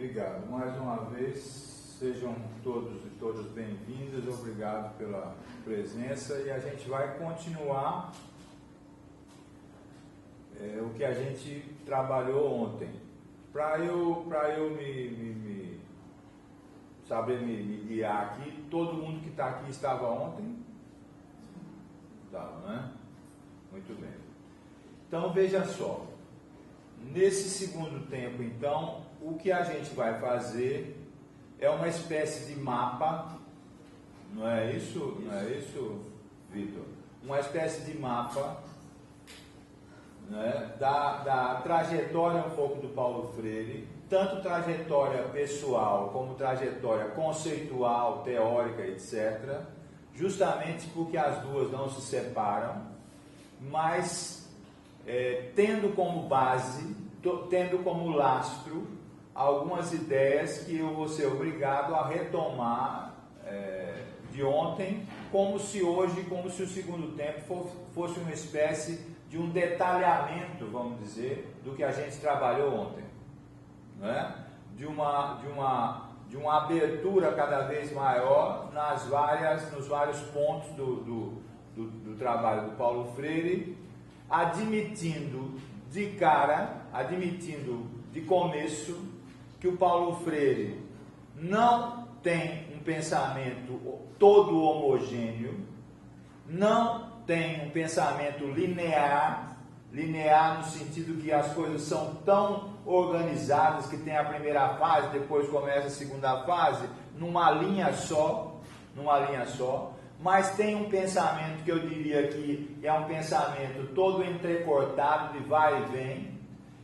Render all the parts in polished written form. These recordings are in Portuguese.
Obrigado. Mais uma vez, sejam todos e todas bem-vindos. Obrigado pela presença e a gente vai continuar o que a gente trabalhou ontem. Para eu saber me guiar aqui, todo mundo que está aqui estava ontem? Estava, né? Muito bem. Então, veja só. Nesse segundo tempo, então, o que a gente vai fazer é uma espécie de mapa, não é isso? Não é isso, Vitor? Uma espécie de mapa, né, da trajetória um pouco do Paulo Freire, tanto trajetória pessoal como trajetória conceitual, teórica, etc., justamente porque as duas não se separam, mas tendo como base, tendo como lastro, algumas ideias que eu vou ser obrigado a retomar de ontem, como se hoje, como se o segundo tempo fosse uma espécie de um detalhamento, vamos dizer, do que a gente trabalhou ontem, né? de uma abertura cada vez maior nos vários pontos do trabalho do Paulo Freire, admitindo de começo, que o Paulo Freire não tem um pensamento todo homogêneo, não tem um pensamento linear no sentido que as coisas são tão organizadas que tem a primeira fase, depois começa a segunda fase, numa linha só, mas tem um pensamento que eu diria que é um pensamento todo entrecortado de vai e vem,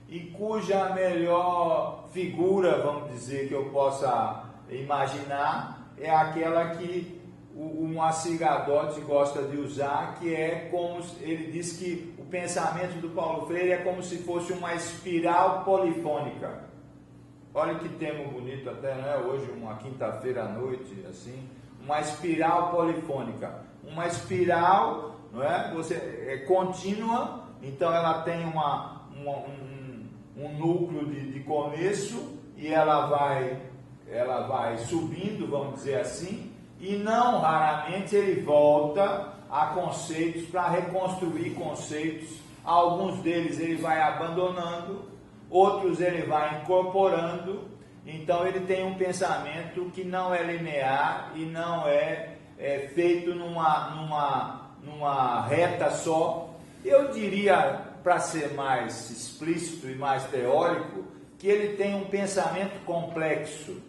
e cuja melhor figura, vamos dizer, que eu possa imaginar, é aquela que o Moacir Gadotti gosta de usar, que é como, ele diz que o pensamento do Paulo Freire é como se fosse uma espiral polifônica. Olha que termo bonito até, não é? Hoje, uma quinta-feira à noite, assim, uma espiral polifônica. Uma espiral, não é? É contínua, então ela tem um núcleo de começo e ela vai subindo, vamos dizer assim, e não raramente ele volta a conceitos para reconstruir conceitos. Alguns deles ele vai abandonando, outros ele vai incorporando. Então ele tem um pensamento que não é linear e não é feito numa reta só. Eu diria, para ser mais explícito e mais teórico, que ele tem um pensamento complexo,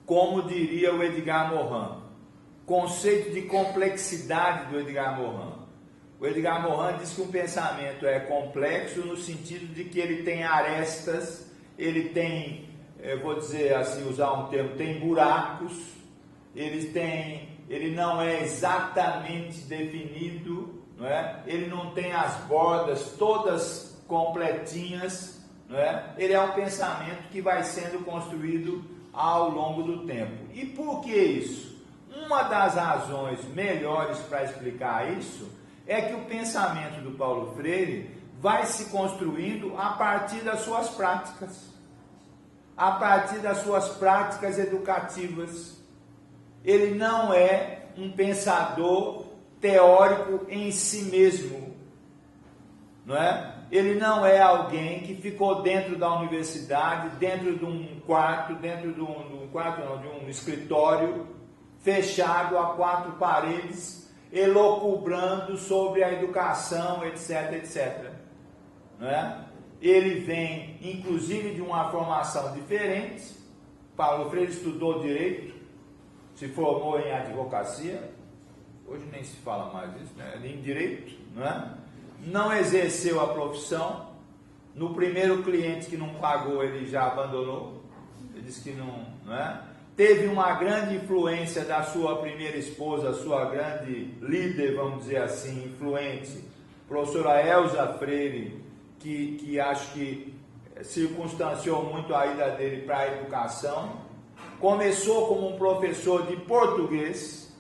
como diria o Edgar Morin. Conceito de complexidade do Edgar Morin. O Edgar Morin diz que um pensamento é complexo no sentido de que ele tem arestas, ele tem, eu vou dizer assim, usar um termo, tem buracos, ele não é exatamente definido, não é? Ele não tem as bordas todas completinhas, não é? Ele é um pensamento que vai sendo construído ao longo do tempo. E por que isso? Uma das razões melhores para explicar isso é que o pensamento do Paulo Freire vai se construindo a partir das suas práticas, a partir das suas práticas educativas. Ele não é um pensador teórico em si mesmo, não é? Ele não é alguém que ficou dentro da universidade, dentro de um quarto, de um escritório, fechado a quatro paredes, elucubrando sobre a educação, etc, etc. Não é? Ele vem, inclusive, de uma formação diferente. Paulo Freire estudou direito, se formou em advocacia, hoje nem se fala mais disso, né? Em direito, não é? Não exerceu a profissão. No primeiro cliente que não pagou, ele já abandonou. Ele disse que não é? Teve uma grande influência da sua primeira esposa, sua grande líder, vamos dizer assim, influente, professora Elza Freire, que acho que circunstanciou muito a ida dele para a educação. Começou como um professor de português,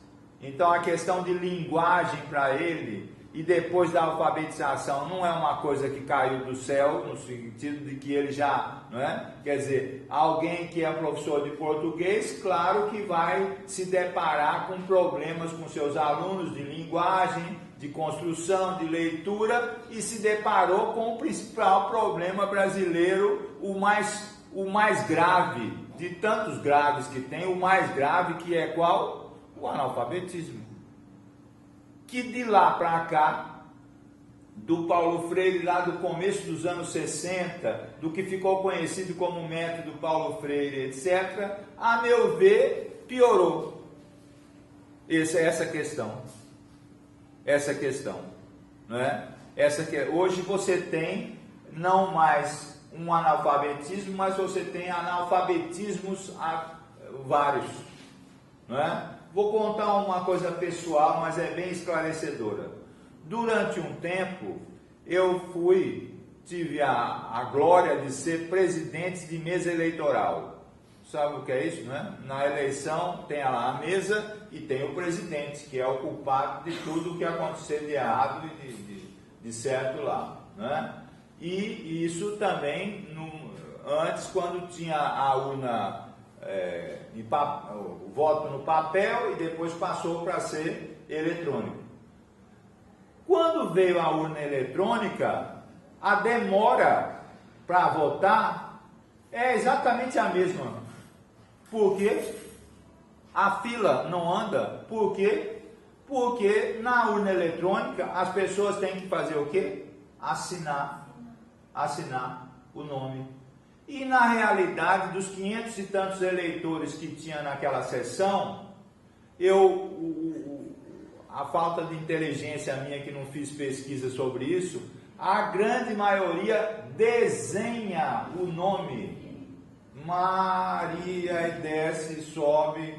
então a questão de linguagem para ele e depois da alfabetização não é uma coisa que caiu do céu, no sentido de que ele já, não é? Quer dizer, alguém que é professor de português, claro que vai se deparar com problemas com seus alunos de linguagem, de construção, de leitura, e se deparou com o principal problema brasileiro, o mais grave, de tantos graves que tem, o mais grave que é qual? O analfabetismo. Que de lá para cá, do Paulo Freire, lá do começo dos anos 60, do que ficou conhecido como método Paulo Freire, etc., a meu ver, piorou essa questão. Essa questão, não é? Hoje você tem não mais um analfabetismo, mas você tem analfabetismos vários, não é? Vou contar uma coisa pessoal, mas é bem esclarecedora. Durante um tempo, eu tive a glória de ser presidente de mesa eleitoral. Sabe o que é isso, né? Na eleição tem lá a mesa e tem o presidente, que é o culpado de tudo que acontecer de errado e de certo lá, né? E isso também, antes, quando tinha a urna, o voto no papel, e depois passou para ser eletrônico. Quando veio a urna eletrônica, a demora para votar é exatamente a mesma. Por quê? A fila não anda. Por quê? Porque na urna eletrônica as pessoas têm que fazer o quê? Assinar o nome. E na realidade, dos 500 e tantos eleitores que tinha naquela sessão, a falta de inteligência minha, que não fiz pesquisa sobre isso, a grande maioria desenha o nome. Maria, e desce, sobe,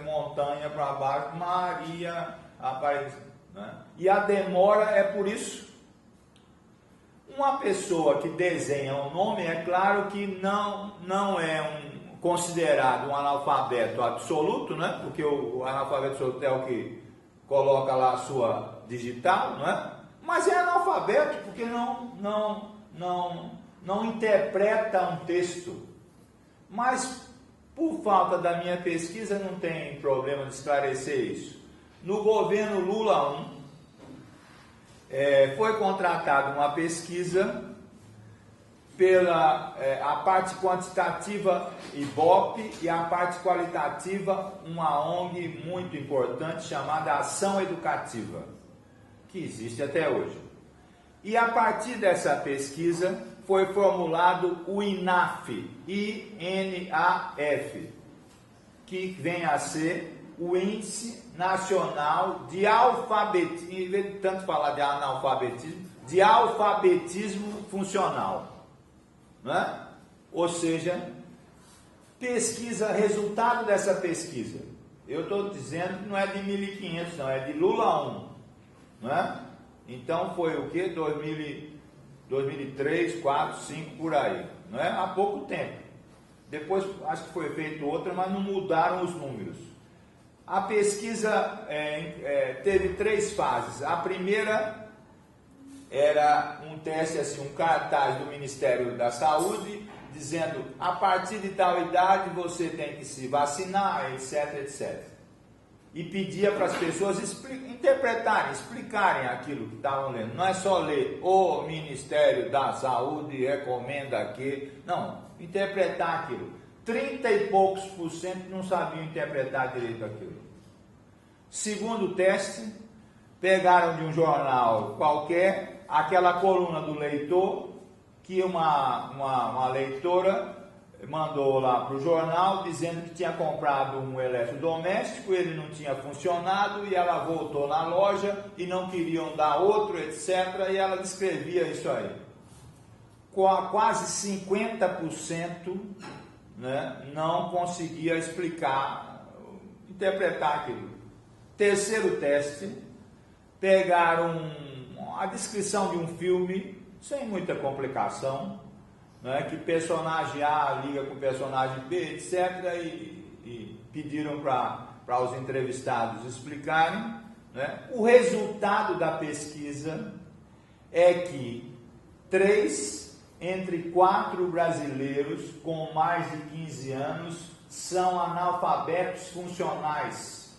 montanha para baixo, Maria aparece, né? E a demora é por isso. Uma pessoa que desenha o nome, é claro que não é considerado um analfabeto absoluto, né? Porque o analfabeto absoluto é o que coloca lá a sua digital, não é? Mas é analfabeto porque não interpreta um texto. Mas, por falta da minha pesquisa, não tem problema de esclarecer isso. No governo Lula I, foi contratada uma pesquisa a parte quantitativa Ibope e a parte qualitativa uma ONG muito importante chamada Ação Educativa, que existe até hoje. E a partir dessa pesquisa foi formulado o INAF, I-N-A-F, que vem a ser o Índice Nacional de Alfabetismo, em vez de tanto falar de analfabetismo, de alfabetismo funcional, né? Ou seja, resultado dessa pesquisa, eu estou dizendo que não é de 1500, não, é de Lula I, né? Então foi o que? 2003, 4, 5, por aí, não é? Há pouco tempo. Depois acho que foi feito outra, mas não mudaram os números. A pesquisa teve 3 fases. A primeira era um teste, assim, um cartaz do Ministério da Saúde, dizendo, a partir de tal idade você tem que se vacinar, etc, etc. E pedia para as pessoas interpretarem, explicarem aquilo que estavam lendo. Não é só ler, o Ministério da Saúde recomenda que... Não, interpretar aquilo. 30 e poucos % não sabiam interpretar direito aquilo. Segundo teste, pegaram de um jornal qualquer aquela coluna do leitor, que uma leitora mandou lá para o jornal dizendo que tinha comprado um eletrodoméstico, ele não tinha funcionado e ela voltou na loja e não queriam dar outro, etc. E ela descrevia isso aí. Quase 50%, né, não conseguia interpretar aquilo. Terceiro teste, pegaram a descrição de um filme, sem muita complicação, né, que personagem A liga com personagem B, etc. E pediram para os entrevistados explicarem. né? O resultado da pesquisa é que 3 entre 4 brasileiros com mais de 15 anos são analfabetos funcionais.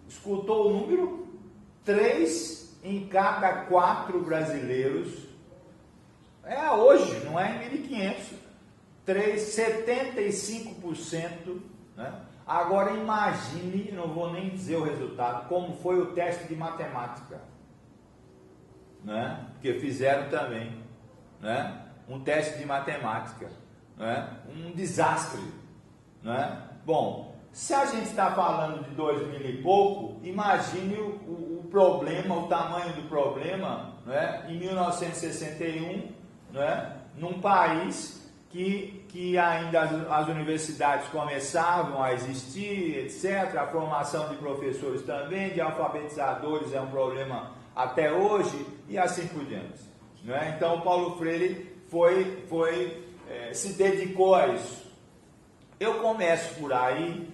Escutou o número? 3 em cada 4 brasileiros. É hoje, não é em 1500. 75%, né? Agora imagine, não vou nem dizer o resultado, como foi o teste de matemática, né? Porque fizeram também, né? Um teste de matemática, né? Um desastre, né? Bom, se a gente está falando de 2000 e pouco, imagine o problema, o tamanho do problema, né? Em 1961, né? Num país que ainda as universidades começavam a existir, etc. A formação de professores também, de alfabetizadores é um problema até hoje, e assim por diante, né? Então o Paulo Freire se dedicou a isso. Eu começo por aí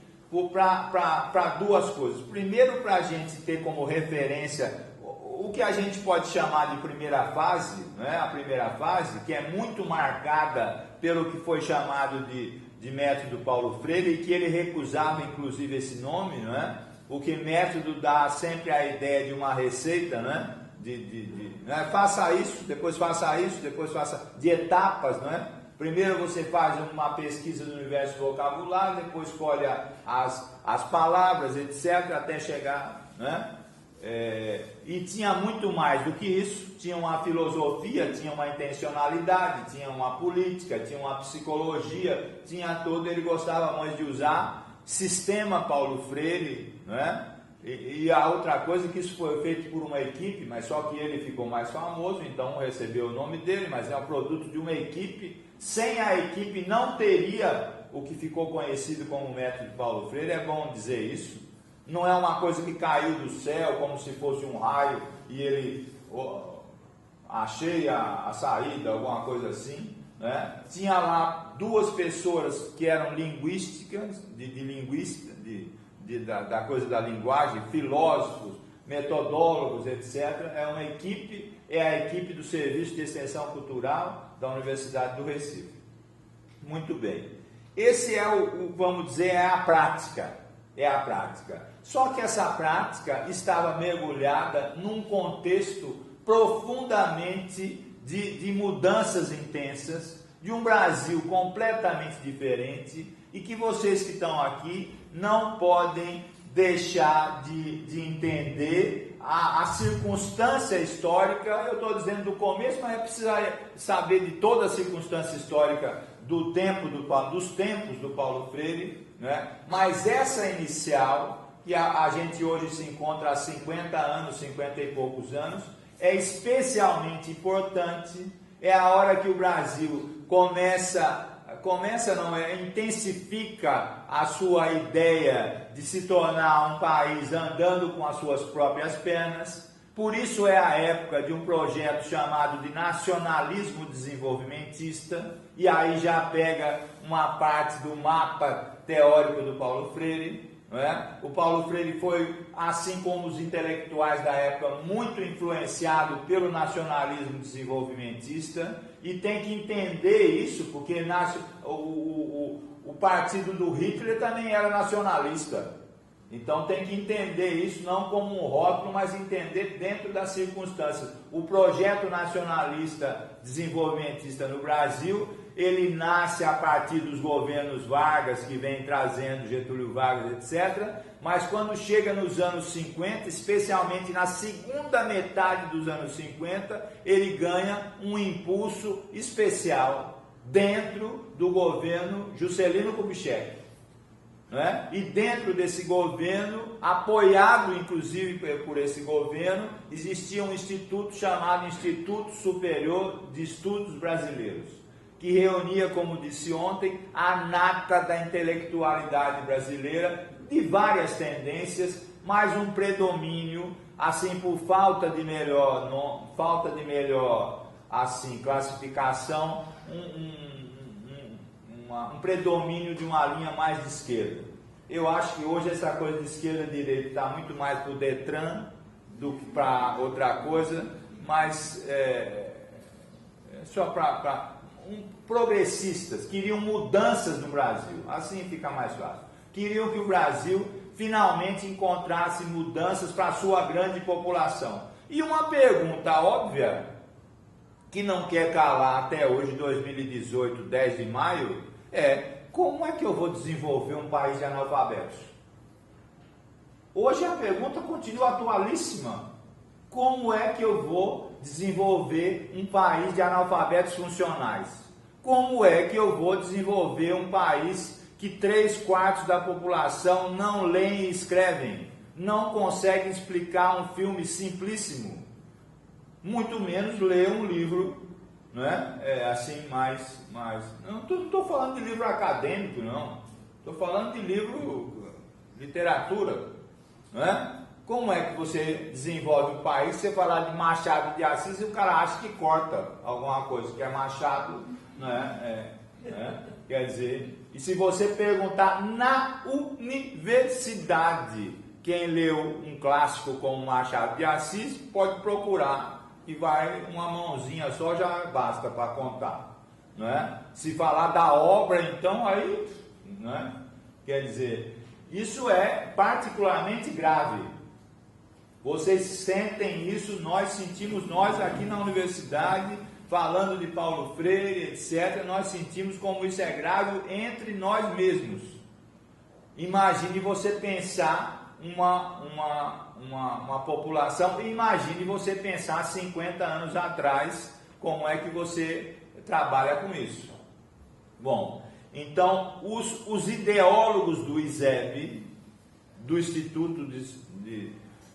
para duas coisas. Primeiro, para a gente ter como referência o que a gente pode chamar de primeira fase, né? A primeira fase, que é muito marcada pelo que foi chamado de método Paulo Freire, e que ele recusava inclusive esse nome, né? O que método dá sempre a ideia de uma receita, né? Né? Faça isso, depois faça isso, depois faça de etapas, né? Primeiro você faz uma pesquisa do universo vocabulário, depois escolhe as palavras, etc., até chegar, né? E tinha muito mais do que isso. Tinha uma filosofia, tinha uma intencionalidade, tinha uma política, tinha uma psicologia, tinha tudo. Ele gostava mais de usar sistema Paulo Freire, né? E a outra coisa, que isso foi feito por uma equipe, mas só que ele ficou mais famoso, então recebeu o nome dele, mas é um produto de uma equipe. Sem a equipe não teria o que ficou conhecido como método Paulo Freire, é bom dizer isso. Não é uma coisa que caiu do céu como se fosse um raio e ele achei a saída, alguma coisa assim, né? Tinha lá 2 pessoas que eram linguísticas, da coisa da linguagem, filósofos, metodólogos, etc. É uma equipe, é a equipe do Serviço de Extensão Cultural da Universidade do Recife. Muito bem. Esse é vamos dizer, é a prática. É a prática. Só que essa prática estava mergulhada num contexto profundamente de mudanças intensas, de um Brasil completamente diferente, e que vocês que estão aqui não podem deixar de entender a circunstância histórica. Eu estou dizendo do começo, mas é preciso saber de toda a circunstância histórica dos tempos do Paulo Freire, né? Mas essa inicial, que a gente hoje se encontra há 50 anos, 50 e poucos anos, é especialmente importante. É a hora que o Brasil intensifica a sua ideia de se tornar um país andando com as suas próprias pernas. Por isso é a época de um projeto chamado de nacionalismo desenvolvimentista, e aí já pega uma parte do mapa teórico do Paulo Freire, não é? O Paulo Freire foi, assim como os intelectuais da época, muito influenciado pelo nacionalismo desenvolvimentista, e tem que entender isso, porque o partido do Hitler também era nacionalista. Então tem que entender isso não como um rótulo, mas entender dentro das circunstâncias. O projeto nacionalista desenvolvimentista no Brasil, ele nasce a partir dos governos Vargas, que vem trazendo Getúlio Vargas, etc. Mas quando chega nos anos 50, especialmente na segunda metade dos anos 50, ele ganha um impulso especial dentro do governo Juscelino Kubitschek. Né? E dentro desse governo, apoiado inclusive por esse governo, existia um instituto chamado Instituto Superior de Estudos Brasileiros, que reunia, como disse ontem, a nata da intelectualidade brasileira, de várias tendências, mas um predomínio, assim, por falta de melhor assim, classificação, um predomínio de uma linha mais de esquerda. Eu acho que hoje essa coisa de esquerda e direita está muito mais para o Detran do que para outra coisa, mas só para progressistas, queriam mudanças no Brasil, assim fica mais fácil. Queriam que o Brasil finalmente encontrasse mudanças para a sua grande população. E uma pergunta óbvia, que não quer calar até hoje, 2018, 10 de maio, é: como é que eu vou desenvolver um país de analfabetos? Hoje a pergunta continua atualíssima. Como é que eu vou desenvolver um país de analfabetos funcionais? Como é que eu vou desenvolver um país que 3/4 da população não leem e escrevem, não conseguem explicar um filme simplíssimo, muito menos ler um livro, né? Assim, mais... Não estou falando de livro acadêmico, não. Estou falando de livro, literatura, né? Como é que você desenvolve um país? Você falar de Machado de Assis e o cara acha que corta alguma coisa, que é Machado, né? Quer dizer, e se você perguntar na universidade, quem leu um clássico como Machado de Assis, pode procurar e vai, uma mãozinha só já basta para contar, né? Se falar da obra, então, aí, né? Quer dizer, isso é particularmente grave. Vocês sentem isso, nós sentimos, nós aqui na universidade, falando de Paulo Freire, etc., nós sentimos como isso é grave entre nós mesmos. Imagine você pensar uma população, e imagine você pensar 50 anos atrás, como é que você trabalha com isso. Bom, então, os ideólogos do ISEB, do Instituto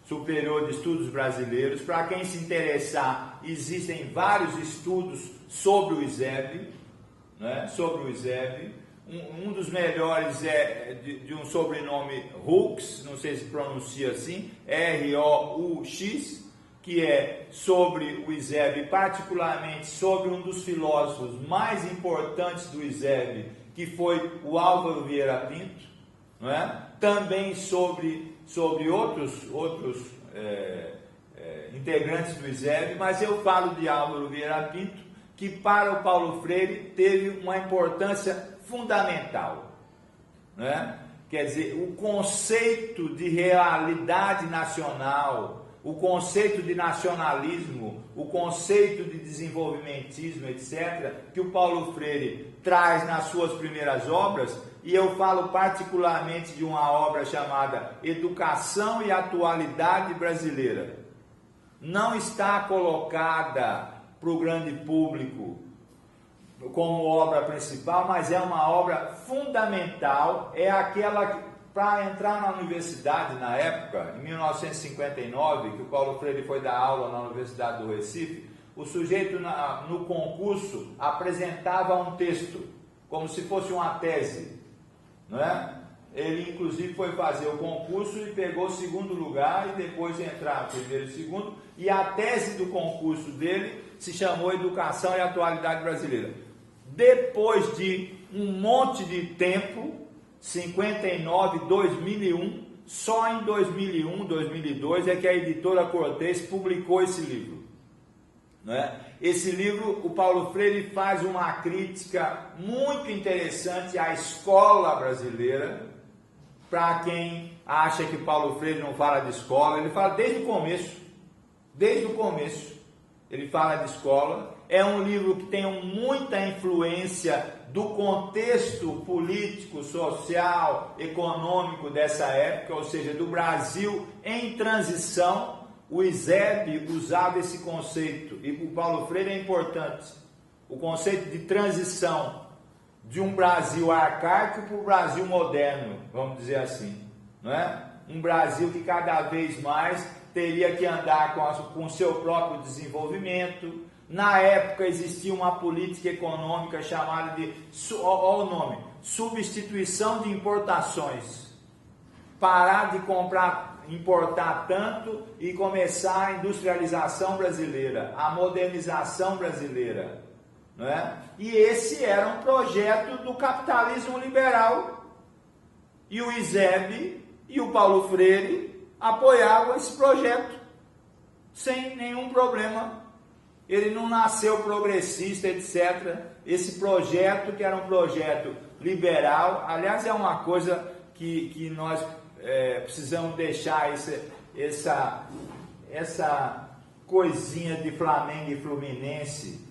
Superior de Estudos Brasileiros, para quem se interessar, existem vários estudos sobre o ISEB, né? Sobre o ISEB. Um dos melhores é de um sobrenome Hux, não sei se pronuncia assim, R-O-U-X, que é sobre o ISEB, particularmente sobre um dos filósofos mais importantes do ISEB, que foi o Álvaro Vieira Pinto, não é? Também sobre outros integrantes do ISEB, mas eu falo de Álvaro Vieira Pinto, que para o Paulo Freire teve uma importância fundamental, né? Quer dizer, o conceito de realidade nacional, o conceito de nacionalismo, o conceito de desenvolvimentismo, etc., que o Paulo Freire traz nas suas primeiras obras, e eu falo particularmente de uma obra chamada Educação e Atualidade Brasileira. Não está colocada para o grande público como obra principal, mas é uma obra fundamental, é aquela que, para entrar na universidade na época, em 1959, que o Paulo Freire foi dar aula na Universidade do Recife, o sujeito no concurso apresentava um texto, como se fosse uma tese, não é? Ele inclusive foi fazer o concurso e pegou o segundo lugar e depois entrar primeiro e segundo, e a tese do concurso dele se chamou Educação e Atualidade Brasileira. Depois de um monte de tempo, 59, 2001, só em 2001, 2002 é que a editora Cortez publicou esse livro, né? Esse livro, o Paulo Freire faz uma crítica muito interessante à escola brasileira. Para quem acha que Paulo Freire não fala de escola, ele fala desde o começo, ele fala de escola. É um livro que tem muita influência do contexto político, social, econômico dessa época, ou seja, do Brasil em transição. O ISEB usava esse conceito, e o Paulo Freire é importante, o conceito de transição de um Brasil arcaico para o Brasil moderno, vamos dizer assim, não é? Um Brasil que cada vez mais teria que andar com o seu próprio desenvolvimento. Na época existia uma política econômica chamada de, olha o nome, substituição de importações. Parar de importar tanto e começar a industrialização brasileira, a modernização brasileira, não é? E esse era um projeto do capitalismo liberal. E o Eusébio e o Paulo Freire apoiavam esse projeto, sem nenhum problema. Ele não nasceu progressista, etc. Esse projeto, que era um projeto liberal, aliás, é uma coisa que nós precisamos deixar essa coisinha de Flamengo e Fluminense,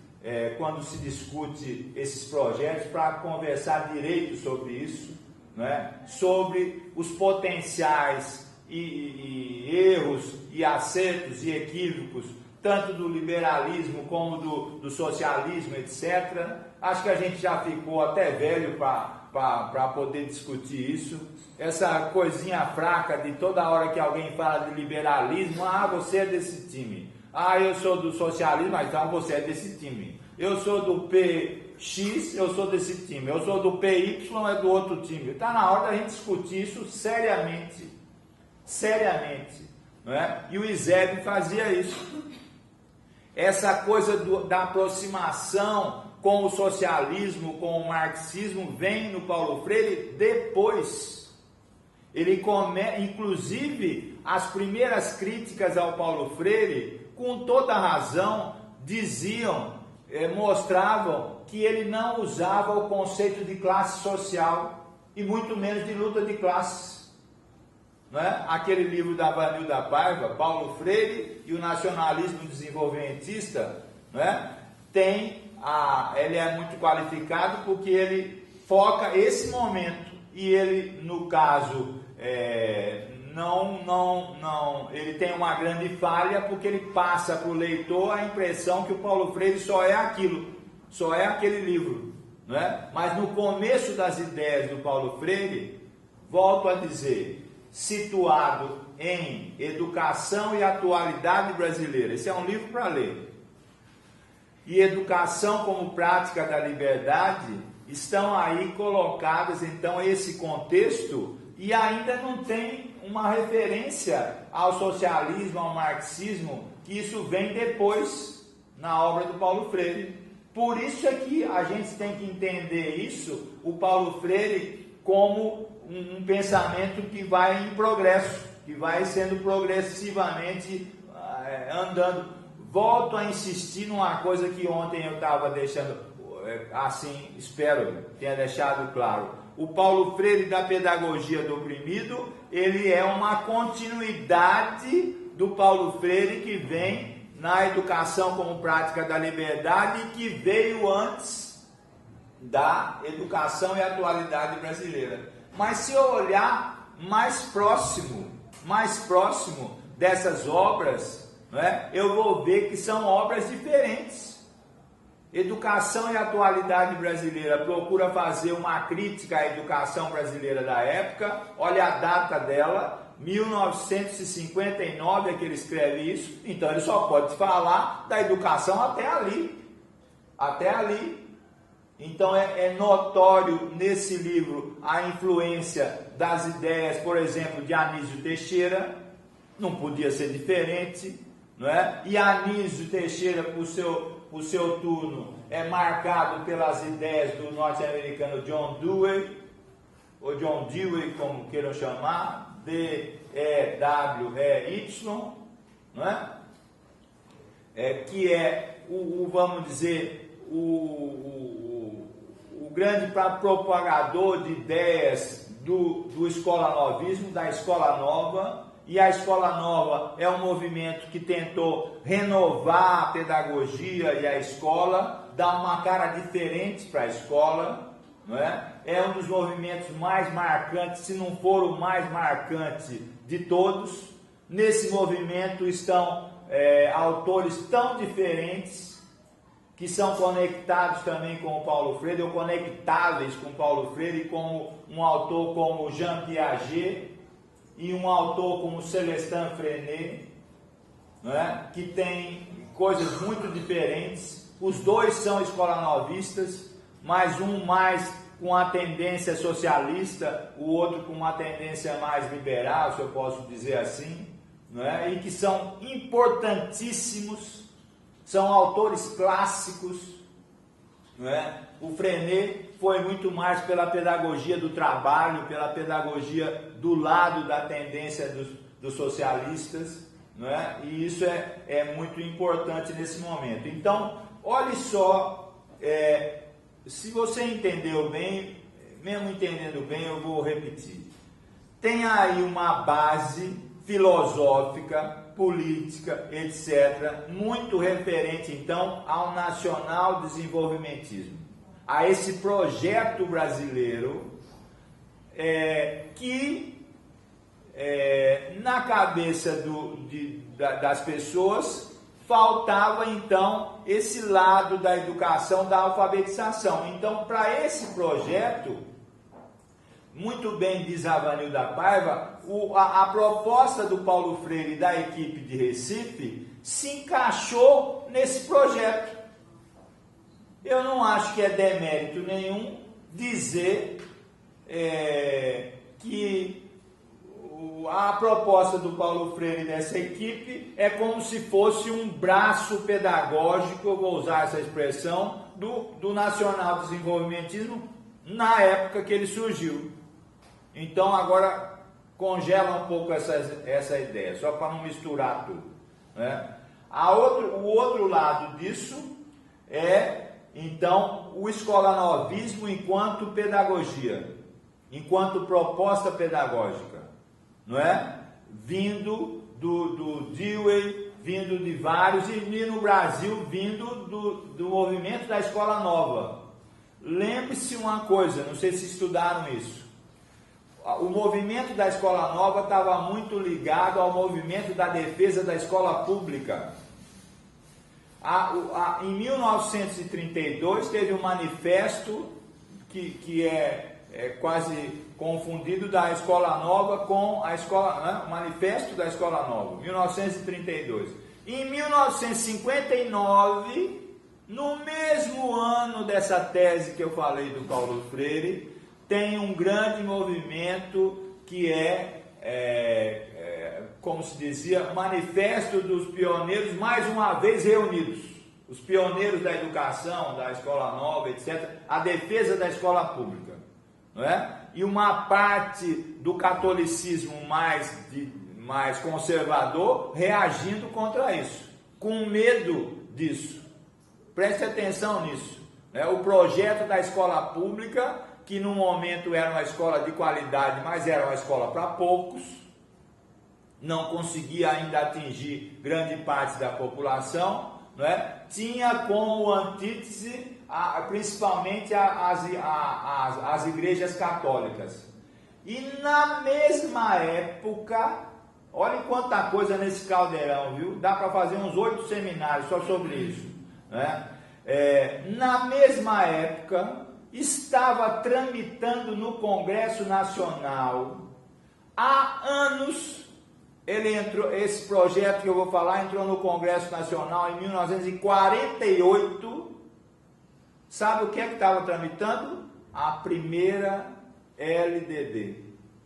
quando se discute esses projetos, para conversar direito sobre isso, né? Sobre os potenciais e erros e acertos e equívocos, tanto do liberalismo como do socialismo, etc. Acho que a gente já ficou até velho para poder discutir isso. Essa coisinha fraca de toda hora que alguém fala de liberalismo, você é desse time. Eu sou do socialismo, então você é desse time. Eu sou do PX, eu sou desse time. Eu sou do PY, é do outro time. Está na hora da gente discutir isso seriamente. Não é? E o Eusébio fazia isso. Essa coisa da aproximação com o socialismo, com o marxismo, vem no Paulo Freire depois. Inclusive, as primeiras críticas ao Paulo Freire, com toda razão, mostravam que ele não usava o conceito de classe social e muito menos de luta de classes. Não é? Aquele livro da Vanilda Paiva, Paulo Freire e o Nacionalismo Desenvolvimentista, não é? Ele é muito qualificado porque ele foca esse momento e ele, no caso, ele tem uma grande falha porque ele passa para o leitor a impressão que o Paulo Freire só é aquilo, só é aquele livro, não é? Mas no começo das ideias do Paulo Freire, volto a dizer, situado em Educação e Atualidade Brasileira, esse é um livro para ler, e Educação como Prática da Liberdade, estão aí colocadas então esse contexto, e ainda não tem uma referência ao socialismo, ao marxismo, que isso vem depois na obra do Paulo Freire. Por isso é que a gente tem que entender isso, o Paulo Freire, como um pensamento que vai em progresso, que vai sendo progressivamente andando. Volto a insistir numa coisa que ontem eu estava deixando, assim, espero tenha deixado claro. O Paulo Freire da pedagogia do oprimido, ele é uma continuidade do Paulo Freire que vem na educação como prática da liberdade e que veio antes da educação e atualidade brasileira. Mas se eu olhar mais próximo dessas obras, não é? Eu vou ver que são obras diferentes. Educação e Atualidade Brasileira procura fazer uma crítica à educação brasileira da época. Olha a data dela, 1959 é que ele escreve isso. Então ele só pode falar da educação até ali. Então é notório nesse livro a influência das ideias, por exemplo, de Anísio Teixeira. Não podia ser diferente, não é? E Anísio Teixeira, por seu turno, é marcado pelas ideias do norte-americano John Dewey, ou John Dewey, como queiram chamar, D-E-W-E-Y, não é? Que é vamos dizer, o grande propagador de ideias do escola novismo, da escola nova. E a Escola Nova é um movimento que tentou renovar a pedagogia e a escola, dar uma cara diferente para a escola, não é? É um dos movimentos mais marcantes, se não for o mais marcante de todos. Nesse movimento estão autores tão diferentes, que são conectados também com o Paulo Freire, ou conectáveis com o Paulo Freire, como um autor como Jean Piaget, e um autor como Celestin Freinet, não é? Que tem coisas muito diferentes. Os dois são escola-novistas, mas um mais com a tendência socialista, o outro com uma tendência mais liberal, se eu posso dizer assim, não é? E que são importantíssimos, são autores clássicos, não é? O Freinet foi muito mais pela pedagogia do trabalho, pela pedagogia do lado da tendência dos socialistas, não é? E isso é muito importante nesse momento. Então, olhe só, se você entendeu bem, mesmo entendendo bem, eu vou repetir. Tem aí uma base filosófica, política, etc., muito referente, então, ao nacional desenvolvimentismo, a esse projeto brasileiro que, na cabeça das pessoas, faltava, então, esse lado da educação, da alfabetização. Então, para esse projeto, muito bem diz Avanil da Paiva, a proposta do Paulo Freire e da equipe de Recife se encaixou nesse projeto. Eu não acho que é demérito nenhum dizer que a proposta do Paulo Freire dessa equipe é como se fosse um braço pedagógico, eu vou usar essa expressão, do nacional desenvolvimentismo na época que ele surgiu. Então agora congela um pouco essa ideia, só para não misturar tudo, né? O outro lado disso é, então, o escolanovismo enquanto pedagogia, enquanto proposta pedagógica, não é? Vindo do Dewey, vindo de vários, e no Brasil vindo do movimento da Escola Nova. Lembre-se uma coisa, não sei se estudaram isso. O movimento da Escola Nova estava muito ligado ao movimento da defesa da escola pública. Em 1932 teve um manifesto que é quase confundido da Escola Nova com a escola, né? O manifesto da Escola Nova, 1932. Em 1959, no mesmo ano dessa tese que eu falei do Paulo Freire, tem um grande movimento que como se dizia, manifesto dos pioneiros mais uma vez reunidos. Os pioneiros da educação, da escola nova, etc. A defesa da escola pública, não é? E uma parte do catolicismo mais conservador reagindo contra isso, com medo disso. Preste atenção nisso, né? O projeto da escola pública, que no momento era uma escola de qualidade, mas era uma escola para poucos, não conseguia ainda atingir grande parte da população, não é? Tinha como antítese principalmente as igrejas católicas. E na mesma época, olha quanta coisa nesse caldeirão, viu? Dá para fazer uns 8 seminários só sobre isso, né? Na mesma época, estava tramitando no Congresso Nacional, há anos, esse projeto que eu vou falar entrou no Congresso Nacional em 1948. Sabe o que estava tramitando? A primeira LDB,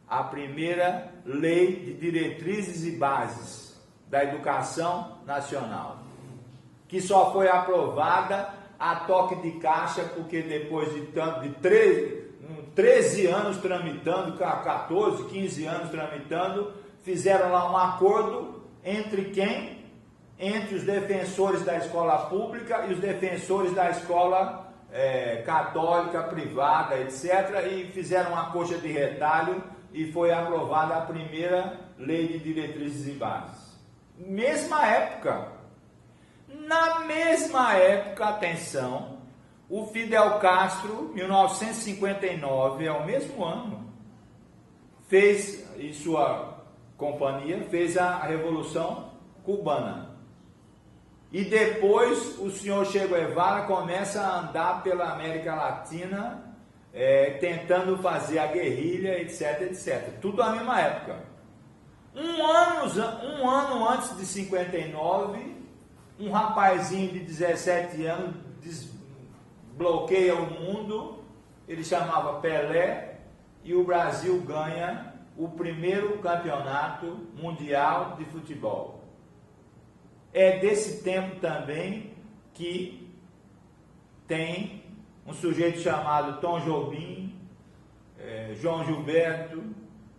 a primeira Lei de Diretrizes e Bases da Educação Nacional, que só foi aprovada a toque de caixa, porque depois de 13 anos tramitando, 14, 15 anos tramitando, fizeram lá um acordo entre quem? Entre os defensores da escola pública e os defensores da escola católica, privada, etc. E fizeram uma coxa de retalho e foi aprovada a primeira Lei de Diretrizes e Bases. Mesma época. Na mesma época, atenção, o Fidel Castro, 1959, é o mesmo ano, fez, e sua companhia, fez a Revolução Cubana. E depois o senhor Che Guevara começa a andar pela América Latina, tentando fazer a guerrilha, etc, etc. Tudo na mesma época. Um ano antes de 59, um rapazinho de 17 anos desbloqueia o mundo, ele chamava Pelé, e o Brasil ganha o primeiro campeonato mundial de futebol. É desse tempo também que tem um sujeito chamado Tom Jobim, João Gilberto,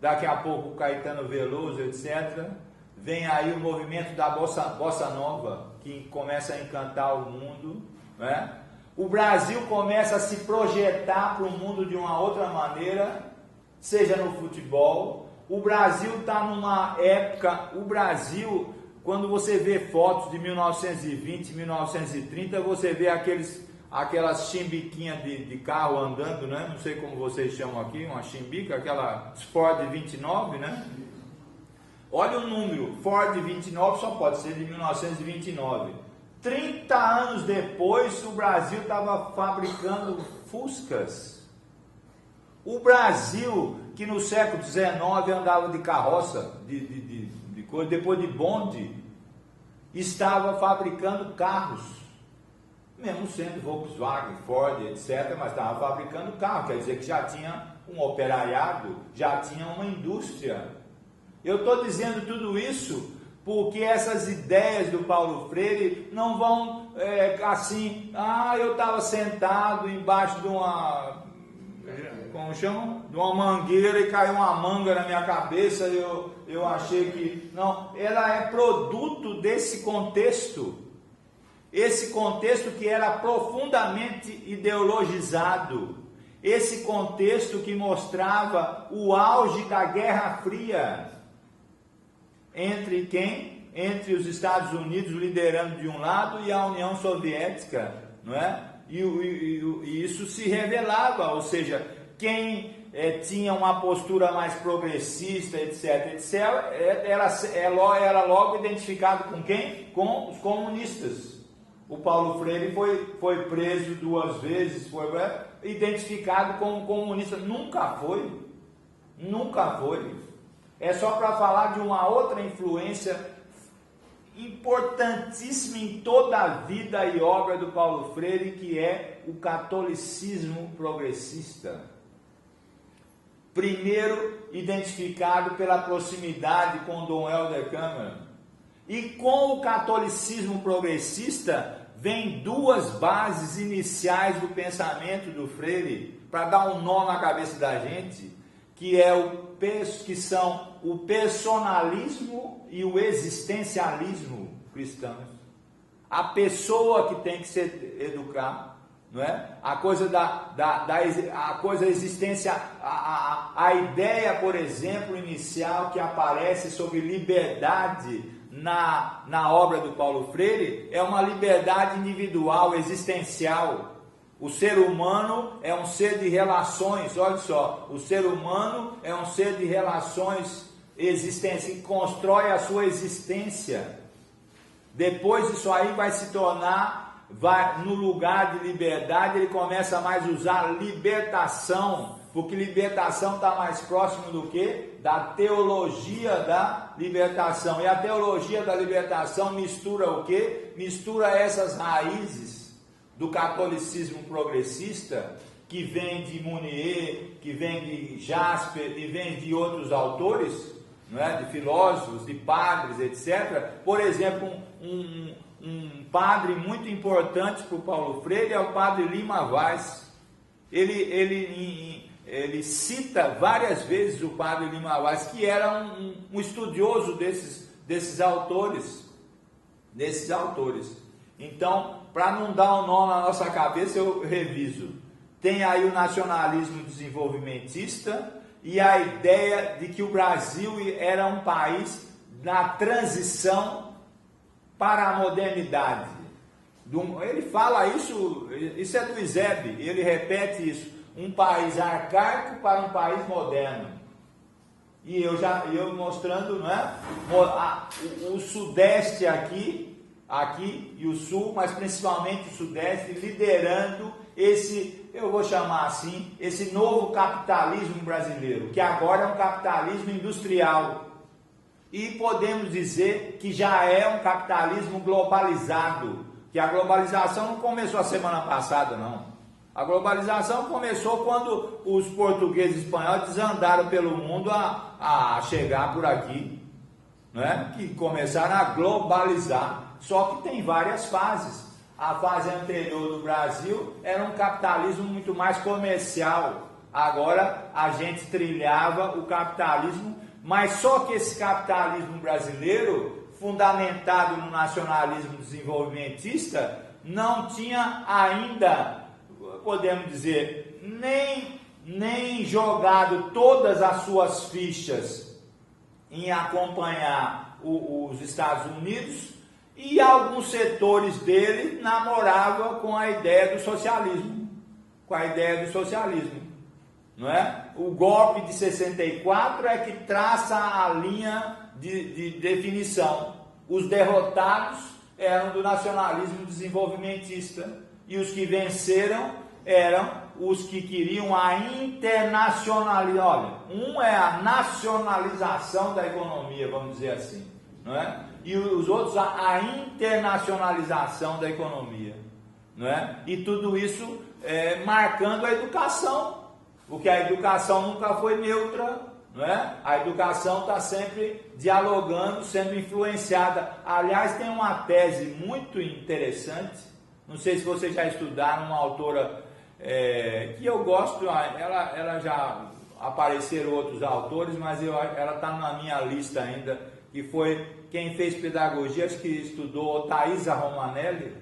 daqui a pouco o Caetano Veloso, etc. Vem aí o movimento da Bossa Nova, que começa a encantar o mundo, né? O Brasil começa a se projetar para o mundo de uma outra maneira, seja no futebol. O Brasil está numa época, o Brasil, quando você vê fotos de 1920, 1930, você vê aquelas chimbiquinhas de carro andando, né? Não sei como vocês chamam aqui, uma chimbica, aquela Ford 29, né? Olha o número, Ford 29 só pode ser de 1929. 30 anos depois, o Brasil estava fabricando Fuscas. O Brasil, que no século XIX andava de carroça, de coisa, depois de bonde, estava fabricando carros. Mesmo sendo Volkswagen, Ford, etc., mas estava fabricando carro, quer dizer que já tinha um operariado, já tinha uma indústria. Eu estou dizendo tudo isso porque essas ideias do Paulo Freire não vão assim, eu estava sentado embaixo de uma, como chama? De uma mangueira e caiu uma manga na minha cabeça, eu achei que... Não, ela é produto desse contexto. Esse contexto que era profundamente ideologizado, esse contexto que mostrava o auge da Guerra Fria, entre quem? Entre os Estados Unidos liderando de um lado e a União Soviética, não é? E isso se revelava, ou seja, quem tinha uma postura mais progressista, etc., era logo identificado com quem? Com os comunistas. O Paulo Freire foi preso 2 vezes, foi identificado como comunista. Nunca foi. É só para falar de uma outra influência importantíssima em toda a vida e obra do Paulo Freire, que é o catolicismo progressista. Primeiro identificado pela proximidade com Dom Helder Câmara. E com o catolicismo progressista vem 2 bases iniciais do pensamento do Freire, para dar um nó na cabeça da gente, que são o personalismo e o existencialismo cristãos. A pessoa que tem que se educar, não é? A coisa a coisa existência, a ideia, por exemplo, inicial que aparece sobre liberdade na obra do Paulo Freire é uma liberdade individual, existencial. O ser humano é um ser de relações, olha só, o ser humano é um ser de relações existência, que constrói a sua existência. Depois isso aí vai se tornar, no lugar de liberdade, ele começa a mais usar libertação, porque libertação está mais próximo do que? Da teologia da libertação. E a teologia da libertação mistura o quê? Mistura essas raízes do catolicismo progressista, que vem de Mounier, que vem de Jasper, e vem de outros autores, não é? De filósofos, de padres, etc. Por exemplo, um padre muito importante para o Paulo Freire é o padre Lima Vaz. Ele cita várias vezes o padre Lima Vaz, que era um estudioso desses autores. Então, para não dar um nó na nossa cabeça, eu reviso. Tem aí o nacionalismo desenvolvimentista e a ideia de que o Brasil era um país na transição para a modernidade. Ele fala isso é do Eusébio, ele repete isso, um país arcaico para um país moderno. E eu mostrando, não é? O Sudeste aqui e o Sul, mas principalmente o Sudeste, liderando eu vou chamar assim, esse novo capitalismo brasileiro, que agora é um capitalismo industrial. E podemos dizer que já é um capitalismo globalizado, que a globalização não começou a semana passada, não. A globalização começou quando os portugueses e espanhóis desandaram pelo mundo a chegar por aqui, né? Que começaram a globalizar. Só que tem várias fases. A fase anterior do Brasil era um capitalismo muito mais comercial. Agora a gente trilhava o capitalismo, mas só que esse capitalismo brasileiro, fundamentado no nacionalismo desenvolvimentista, não tinha ainda, podemos dizer, nem jogado todas as suas fichas em acompanhar os Estados Unidos, e alguns setores dele namoravam com a ideia do socialismo, não é? O golpe de 64 é que traça a linha de definição. Os derrotados eram do nacionalismo desenvolvimentista e os que venceram eram os que queriam a internacionalização. Olha, um é a nacionalização da economia, vamos dizer assim, não é? E os outros a internacionalização da economia, não é? E tudo isso marcando a educação, porque a educação nunca foi neutra, não é? A educação está sempre dialogando, sendo influenciada. Aliás, tem uma tese muito interessante, não sei se vocês já estudaram, uma autora que eu gosto, ela já apareceram outros autores, mas ela está na minha lista ainda, que foi quem fez pedagogia, acho que estudou, Thaisa Romanelli,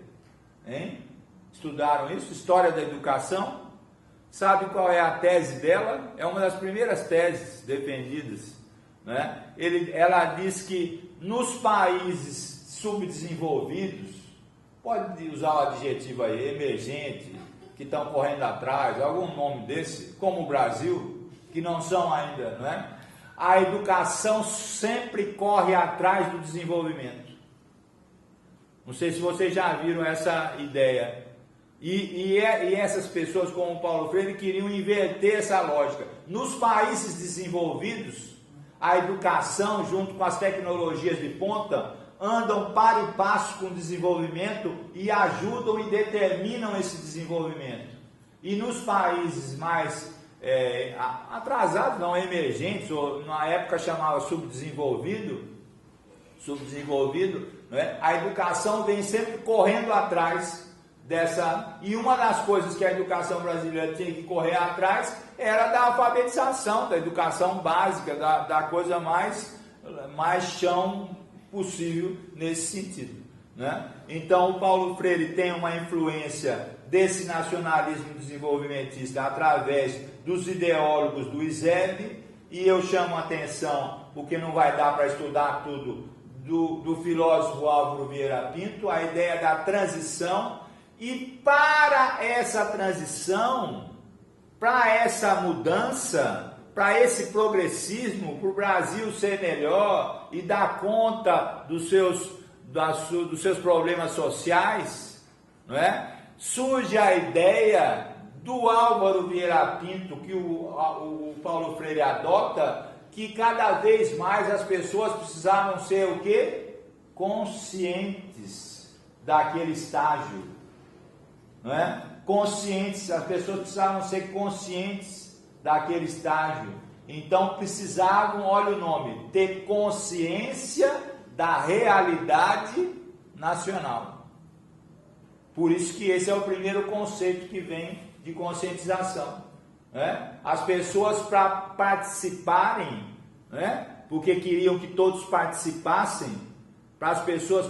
hein? Estudaram isso? História da Educação. Sabe qual é a tese dela? É uma das primeiras teses defendidas, né? Ela diz que nos países subdesenvolvidos, pode usar o adjetivo aí, emergente, que estão correndo atrás, algum nome desse, como o Brasil, que não são ainda, não é? A educação sempre corre atrás do desenvolvimento. Não sei se vocês já viram essa ideia. E essas pessoas, como o Paulo Freire, queriam inverter essa lógica. Nos países desenvolvidos, a educação, junto com as tecnologias de ponta, andam para e passo com o desenvolvimento e ajudam e determinam esse desenvolvimento. E nos países mais atrasados, não emergentes, ou na época chamava subdesenvolvido, não é? A educação vem sempre correndo atrás dessa, e uma das coisas que a educação brasileira tinha que correr atrás era da alfabetização, da educação básica, da coisa mais chão possível nesse sentido, né? Então o Paulo Freire tem uma influência desse nacionalismo desenvolvimentista através dos ideólogos do ISEB, e eu chamo a atenção, porque não vai dar para estudar tudo, do filósofo Álvaro Vieira Pinto, a ideia da transição. E para essa transição, para essa mudança, para esse progressismo, para o Brasil ser melhor e dar conta dos seus problemas sociais, não é? Surge a ideia do Álvaro Vieira Pinto, que o Paulo Freire adota, que cada vez mais as pessoas precisavam ser o quê? Conscientes daquele estágio. Não é? Conscientes, as pessoas precisavam ser conscientes daquele estágio. Então precisavam, olha o nome, ter consciência da realidade nacional. Por isso que esse é o primeiro conceito que vem de conscientização, né? As pessoas, para participarem, né? Porque queriam que todos participassem, para as pessoas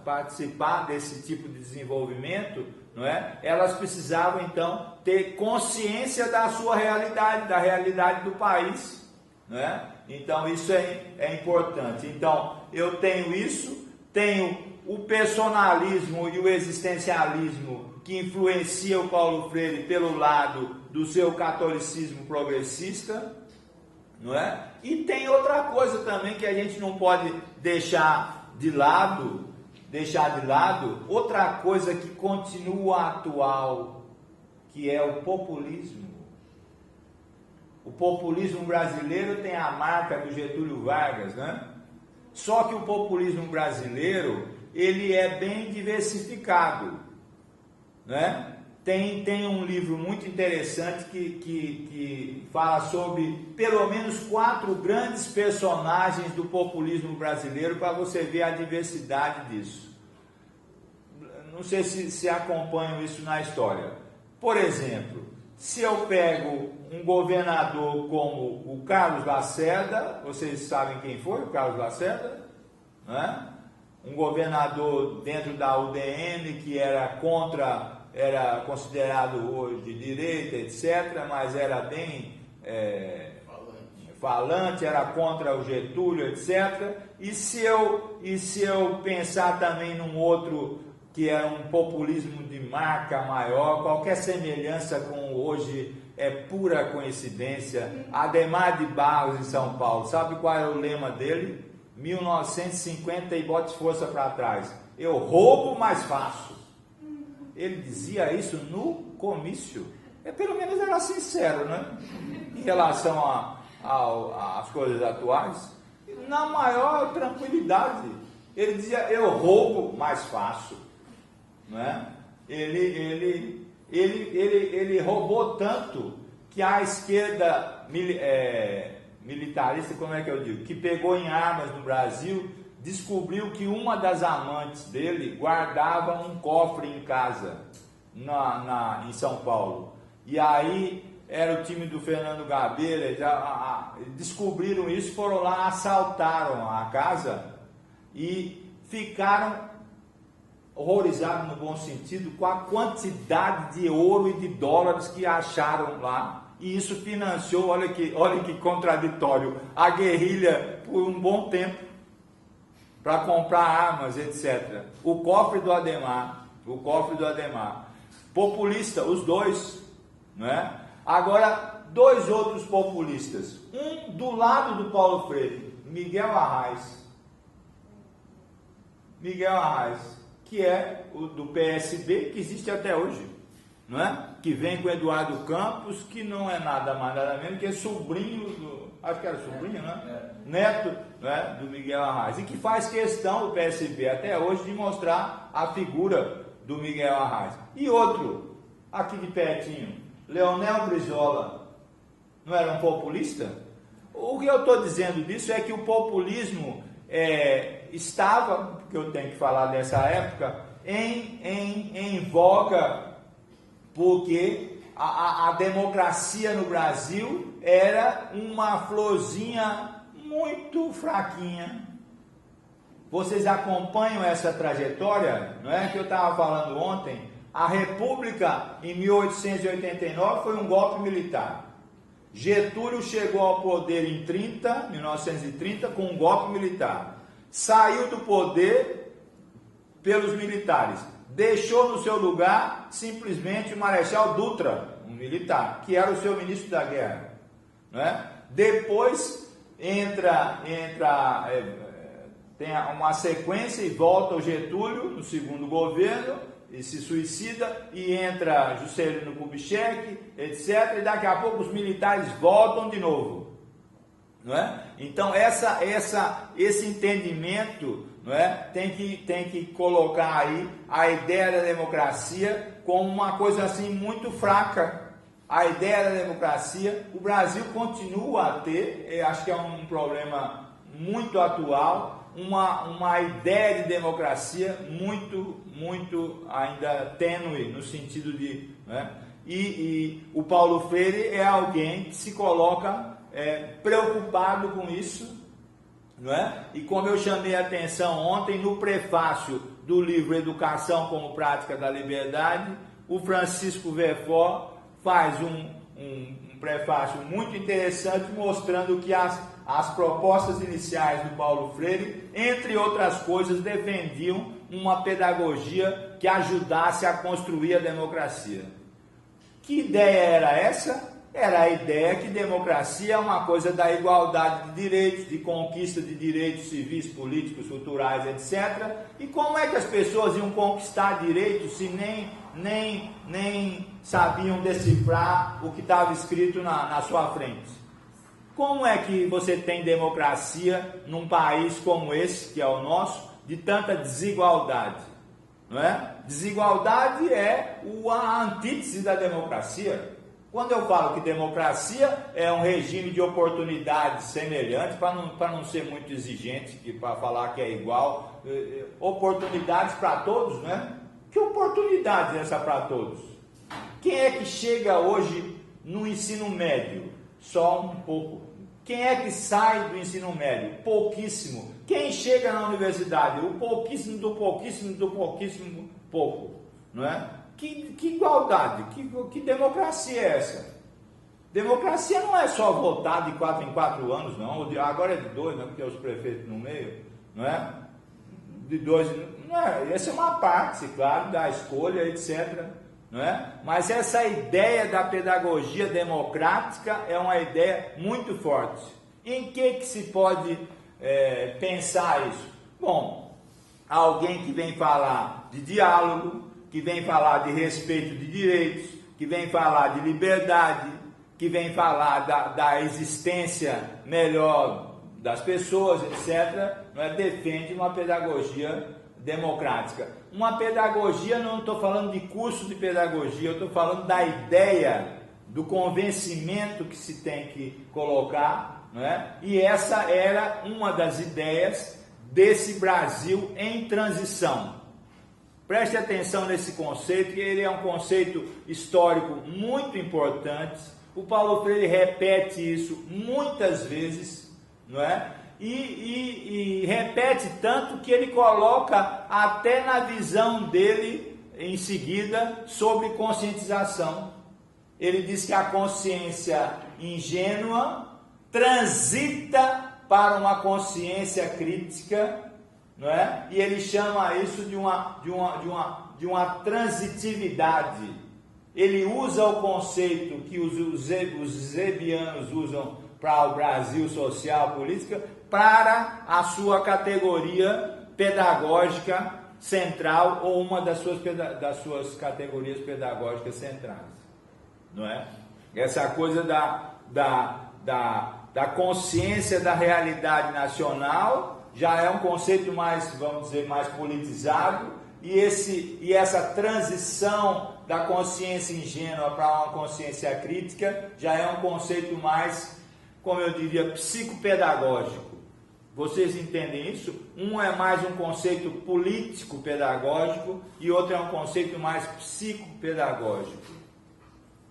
participar desse tipo de desenvolvimento, não é? Elas precisavam então ter consciência da sua realidade, da realidade do país, não é? Então isso é importante. Então eu tenho isso, tenho o personalismo e o existencialismo que influencia o Paulo Freire pelo lado do seu catolicismo progressista, não é? E tem outra coisa também que a gente não pode deixar de lado, outra coisa que continua atual, que é o populismo. O populismo brasileiro tem a marca do Getúlio Vargas, né? Só que o populismo brasileiro, ele é bem diversificado, né? Tem um livro muito interessante que fala sobre pelo menos 4 grandes personagens do populismo brasileiro, para você ver a diversidade disso. não sei se acompanham isso na história. Por exemplo, se eu pego um governador como o Carlos Lacerda, vocês sabem quem foi o Carlos Lacerda? Né? Um governador dentro da UDN que era considerado hoje de direita, etc., mas era bem falante, era contra o Getúlio, etc. E se eu pensar também num outro que é um populismo de marca maior, qualquer semelhança com hoje é pura coincidência. Ademar de Barros, em São Paulo, sabe qual é o lema dele? 1950 e bote força para trás. Eu roubo, mas faço. Ele dizia isso no comício. Pelo menos era sincero, né? Em relação às coisas atuais, na maior tranquilidade. Ele dizia, eu roubo, mas faço. Não é? Ele roubou tanto que a esquerda militarista, como é que eu digo, que pegou em armas no Brasil, descobriu que uma das amantes dele guardava um cofre em casa, em São Paulo. E aí era o time do Fernando Gabeira, descobriram isso, foram lá, assaltaram a casa e ficaram horrorizados, no bom sentido, com a quantidade de ouro e de dólares que acharam lá. E isso financiou, olha que contraditório, a guerrilha por um bom tempo, para comprar armas, etc. O cofre do Adhemar. Populista, os dois, não é? Agora, dois outros populistas. Um do lado do Paulo Freire, Miguel Arraes, que é o do PSB, que existe até hoje, não é? Que vem com Eduardo Campos, que não é nada mais nada menos que é sobrinho do, acho que era sobrinho, né? Neto, né? Do Miguel Arraes, e que faz questão o PSB até hoje de mostrar a figura do Miguel Arraes. E outro, aqui de pertinho, Leonel Brizola, não era um populista? O que eu estou dizendo disso é que o populismo estava, porque eu tenho que falar dessa época, em voga, porque a democracia no Brasil era uma florzinha muito fraquinha. Vocês acompanham essa trajetória? Não é que eu estava falando ontem? A República, em 1889, foi um golpe militar. Getúlio chegou ao poder em 1930, com um golpe militar. Saiu do poder pelos militares. Deixou no seu lugar simplesmente o Marechal Dutra, um militar, que era o seu ministro da guerra. Não é? Depois tem uma sequência e volta o Getúlio no segundo governo, e se suicida, e entra Juscelino Kubitschek, etc. E daqui a pouco os militares voltam de novo. Não é? Então esse entendimento, não é? tem que colocar aí a ideia da democracia como uma coisa assim muito fraca. A ideia da democracia, o Brasil continua a ter, acho que é um problema muito atual, uma ideia de democracia muito ainda tênue no sentido de, né? E o Paulo Freire é alguém que se coloca preocupado com isso, não é? E como eu chamei a atenção ontem no prefácio do livro Educação como Prática da Liberdade, o Francisco Verfort faz um prefácio muito interessante mostrando que as propostas iniciais do Paulo Freire, entre outras coisas, defendiam uma pedagogia que ajudasse a construir a democracia. Que ideia era essa? Era a ideia que democracia é uma coisa da igualdade de direitos, de conquista de direitos civis, políticos, culturais, etc. E como é que as pessoas iam conquistar direitos se nem sabiam decifrar o que estava escrito na sua frente? Como é que você tem democracia num país como esse, que é o nosso, de tanta desigualdade? Não é? Desigualdade é a antítese da democracia. Quando eu falo que democracia é um regime de oportunidades semelhantes, para não ser muito exigente, para falar que é igual, oportunidades para todos, né? Que oportunidade é essa para todos? Quem é que chega hoje no ensino médio? Só um pouco. Quem é que sai do ensino médio? Pouquíssimo. Quem chega na universidade? O pouquíssimo do pouquíssimo do pouquíssimo pouco. Não é? Que igualdade, que democracia é essa? Democracia não é só votar de 4 em 4 anos, não. Agora é de 2, né? Porque é os prefeitos no meio, não é? De 2, não é? Essa é uma parte, claro, da escolha, etc. Não é? Mas essa ideia da pedagogia democrática é uma ideia muito forte. Em que se pode pensar isso? Bom, alguém que vem falar de diálogo, que vem falar de respeito de direitos, que vem falar de liberdade, que vem falar da existência melhor das pessoas, etc., não é? Defende uma pedagogia democrática. Uma pedagogia, não estou falando de curso de pedagogia, eu estou falando da ideia, do convencimento que se tem que colocar, não é? E essa era uma das ideias desse Brasil em transição. Preste atenção nesse conceito, que ele é um conceito histórico muito importante. O Paulo Freire repete isso muitas vezes, não é? E repete tanto que ele coloca até na visão dele em seguida sobre conscientização. Ele diz que a consciência ingênua transita para uma consciência crítica, não é? E ele chama isso de uma transitividade. Ele usa o conceito que os zebianos usam para o Brasil social, política, para a sua categoria pedagógica central, ou uma das suas categorias pedagógicas centrais, não é? Essa coisa da consciência da realidade nacional já é um conceito mais, vamos dizer, mais politizado, e essa transição da consciência ingênua para uma consciência crítica já é um conceito mais, como eu diria, psicopedagógico. Vocês entendem isso? Um é mais um conceito político-pedagógico e outro é um conceito mais psicopedagógico,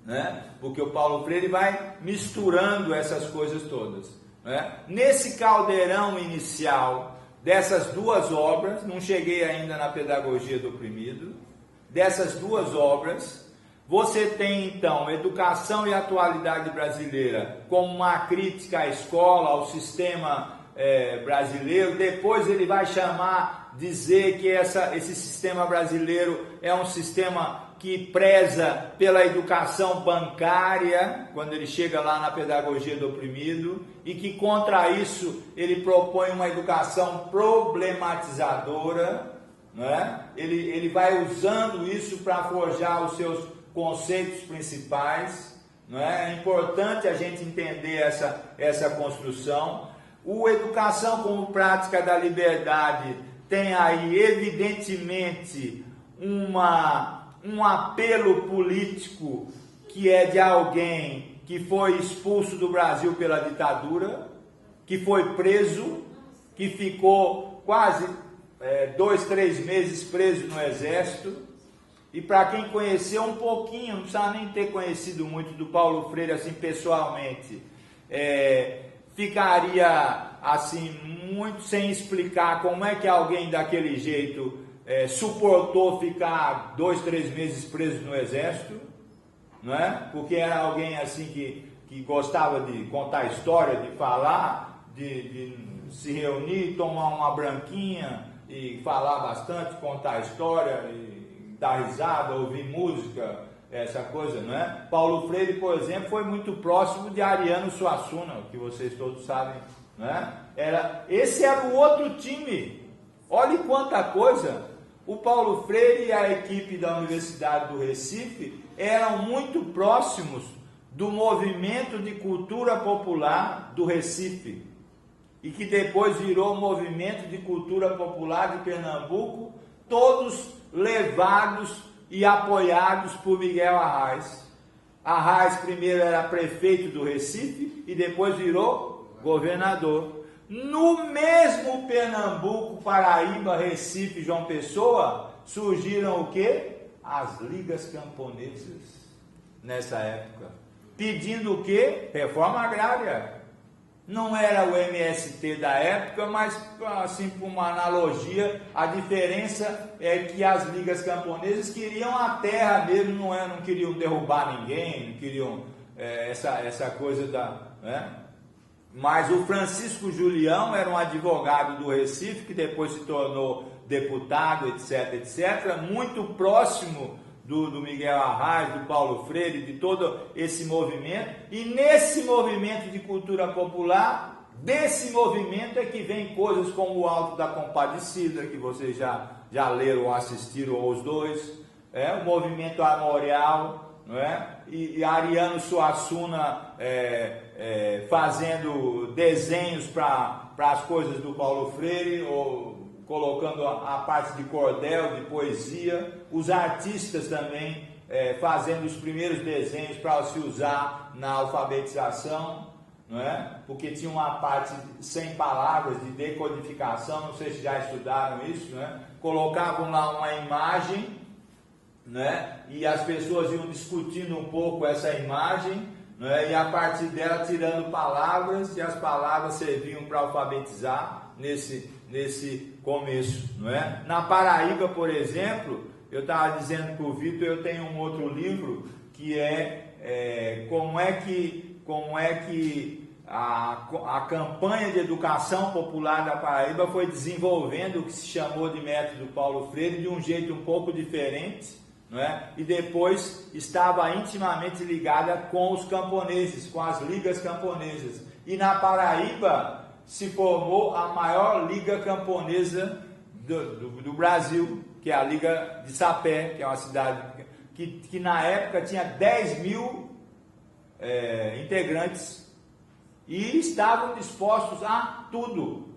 né? Porque o Paulo Freire vai misturando essas coisas todas, né? Nesse caldeirão inicial dessas duas obras, não cheguei ainda na Pedagogia do Oprimido, dessas duas obras, você tem então Educação e Atualidade Brasileira como uma crítica à escola, ao sistema brasileiro. Depois ele vai dizer que esse sistema brasileiro é um sistema que preza pela educação bancária, quando ele chega lá na Pedagogia do Oprimido, e que contra isso ele propõe uma educação problematizadora, não é? Ele vai usando isso para forjar os seus conceitos principais, não é? É importante a gente entender essa construção. O Educação como Prática da Liberdade tem aí, evidentemente, um apelo político que é de alguém que foi expulso do Brasil pela ditadura, que foi preso, que ficou quase 2, 3 meses preso no Exército. E para quem conheceu um pouquinho, não precisa nem ter conhecido muito do Paulo Freire assim pessoalmente, ficaria assim muito sem explicar como é que alguém daquele jeito suportou ficar 2, 3 meses preso no Exército, não é? Porque era alguém assim que gostava de contar história, de falar, de se reunir, tomar uma branquinha e falar bastante, contar história, e dar risada, ouvir música, essa coisa, não é? Paulo Freire, por exemplo, foi muito próximo de Ariano Suassuna, que vocês todos sabem, não é? Esse era o outro time. Olhe quanta coisa. O Paulo Freire e a equipe da Universidade do Recife eram muito próximos do movimento de cultura popular do Recife, e que depois virou o movimento de cultura popular de Pernambuco, todos levados e apoiados por Miguel Arraes. Arraes primeiro era prefeito do Recife e depois virou governador. No mesmo Pernambuco, Paraíba, Recife, João Pessoa, surgiram o quê? As ligas camponesas, nessa época, pedindo o quê? Reforma agrária. Não era o MST da época, mas assim, por uma analogia, a diferença é que as ligas camponesas queriam a terra mesmo, não queriam derrubar ninguém, não queriam essa coisa da... Né? Mas o Francisco Julião era um advogado do Recife, que depois se tornou deputado, etc, etc, muito próximo do Miguel Arraes, do Paulo Freire, de todo esse movimento, e nesse movimento de cultura popular, desse movimento é que vem coisas como o Alto da Compadecida, que vocês já leram ou assistiram, ou os dois, o movimento armorial, não é? E Ariano Suassuna fazendo desenhos para as coisas do Paulo Freire, ou colocando a parte de cordel, de poesia, os artistas também fazendo os primeiros desenhos para se usar na alfabetização, não é? Porque tinha uma parte sem palavras de decodificação, não sei se já estudaram isso, não é? Colocavam lá uma imagem, né? E as pessoas iam discutindo um pouco essa imagem, né? E a partir dela tirando palavras, e as palavras serviam para alfabetizar nesse começo, não é? Na Paraíba, por exemplo, eu estava dizendo para o Vitor, eu tenho um outro livro que como é que a campanha de educação popular da Paraíba foi desenvolvendo o que se chamou de método Paulo Freire de um jeito um pouco diferente, não é? E depois estava intimamente ligada com os camponeses, com as ligas camponesas. E na Paraíba se formou a maior liga camponesa do Brasil, que é a Liga de Sapé, que é uma cidade que na época tinha 10 mil integrantes e estavam dispostos a tudo.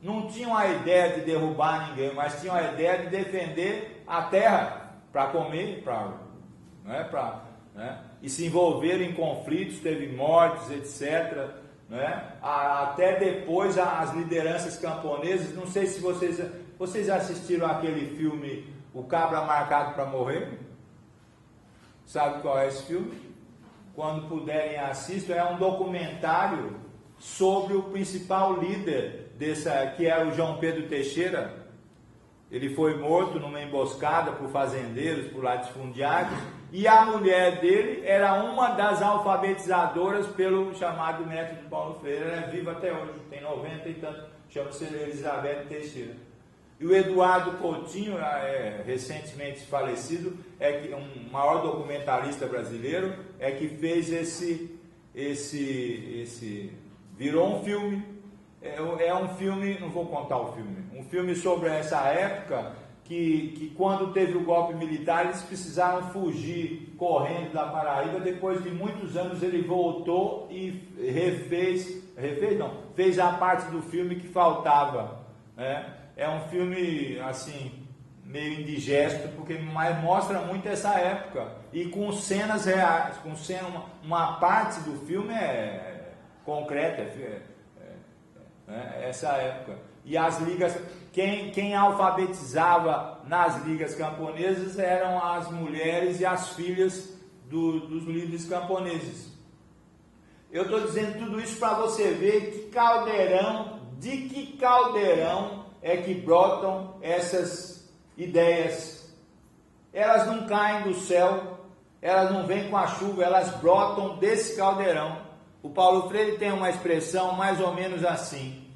Não tinham a ideia de derrubar ninguém, mas tinham a ideia de defender a terra para comer, e se envolveram em conflitos, teve mortes, etc. Né? Até depois as lideranças camponesas, não sei se vocês assistiram aquele filme O Cabra Marcado para Morrer. Sabe qual é esse filme? Quando puderem assistam, é um documentário sobre o principal líder que era o João Pedro Teixeira. Ele foi morto numa emboscada por fazendeiros, por latifundiários, e a mulher dele era uma das alfabetizadoras pelo chamado método Paulo Freire. Ela é viva até hoje, tem 90 e tanto, chama-se Elizabeth Teixeira. E o Eduardo Coutinho, recentemente falecido, um maior documentarista brasileiro, que fez virou um filme. É um filme, não vou contar o filme, um filme sobre essa época que quando teve o golpe militar eles precisaram fugir correndo da Paraíba. Depois de muitos anos ele voltou e fez a parte do filme que faltava, né? É um filme assim meio indigesto, mas mostra muito essa época e com cenas reais, uma parte do filme concreta, essa época. E as ligas, quem alfabetizava nas ligas camponesas eram as mulheres e as filhas dos líderes camponeses. Eu estou dizendo tudo isso para você ver de que caldeirão é que brotam essas ideias. Elas não caem do céu, elas não vêm com a chuva, elas brotam desse caldeirão. O Paulo Freire tem uma expressão mais ou menos assim: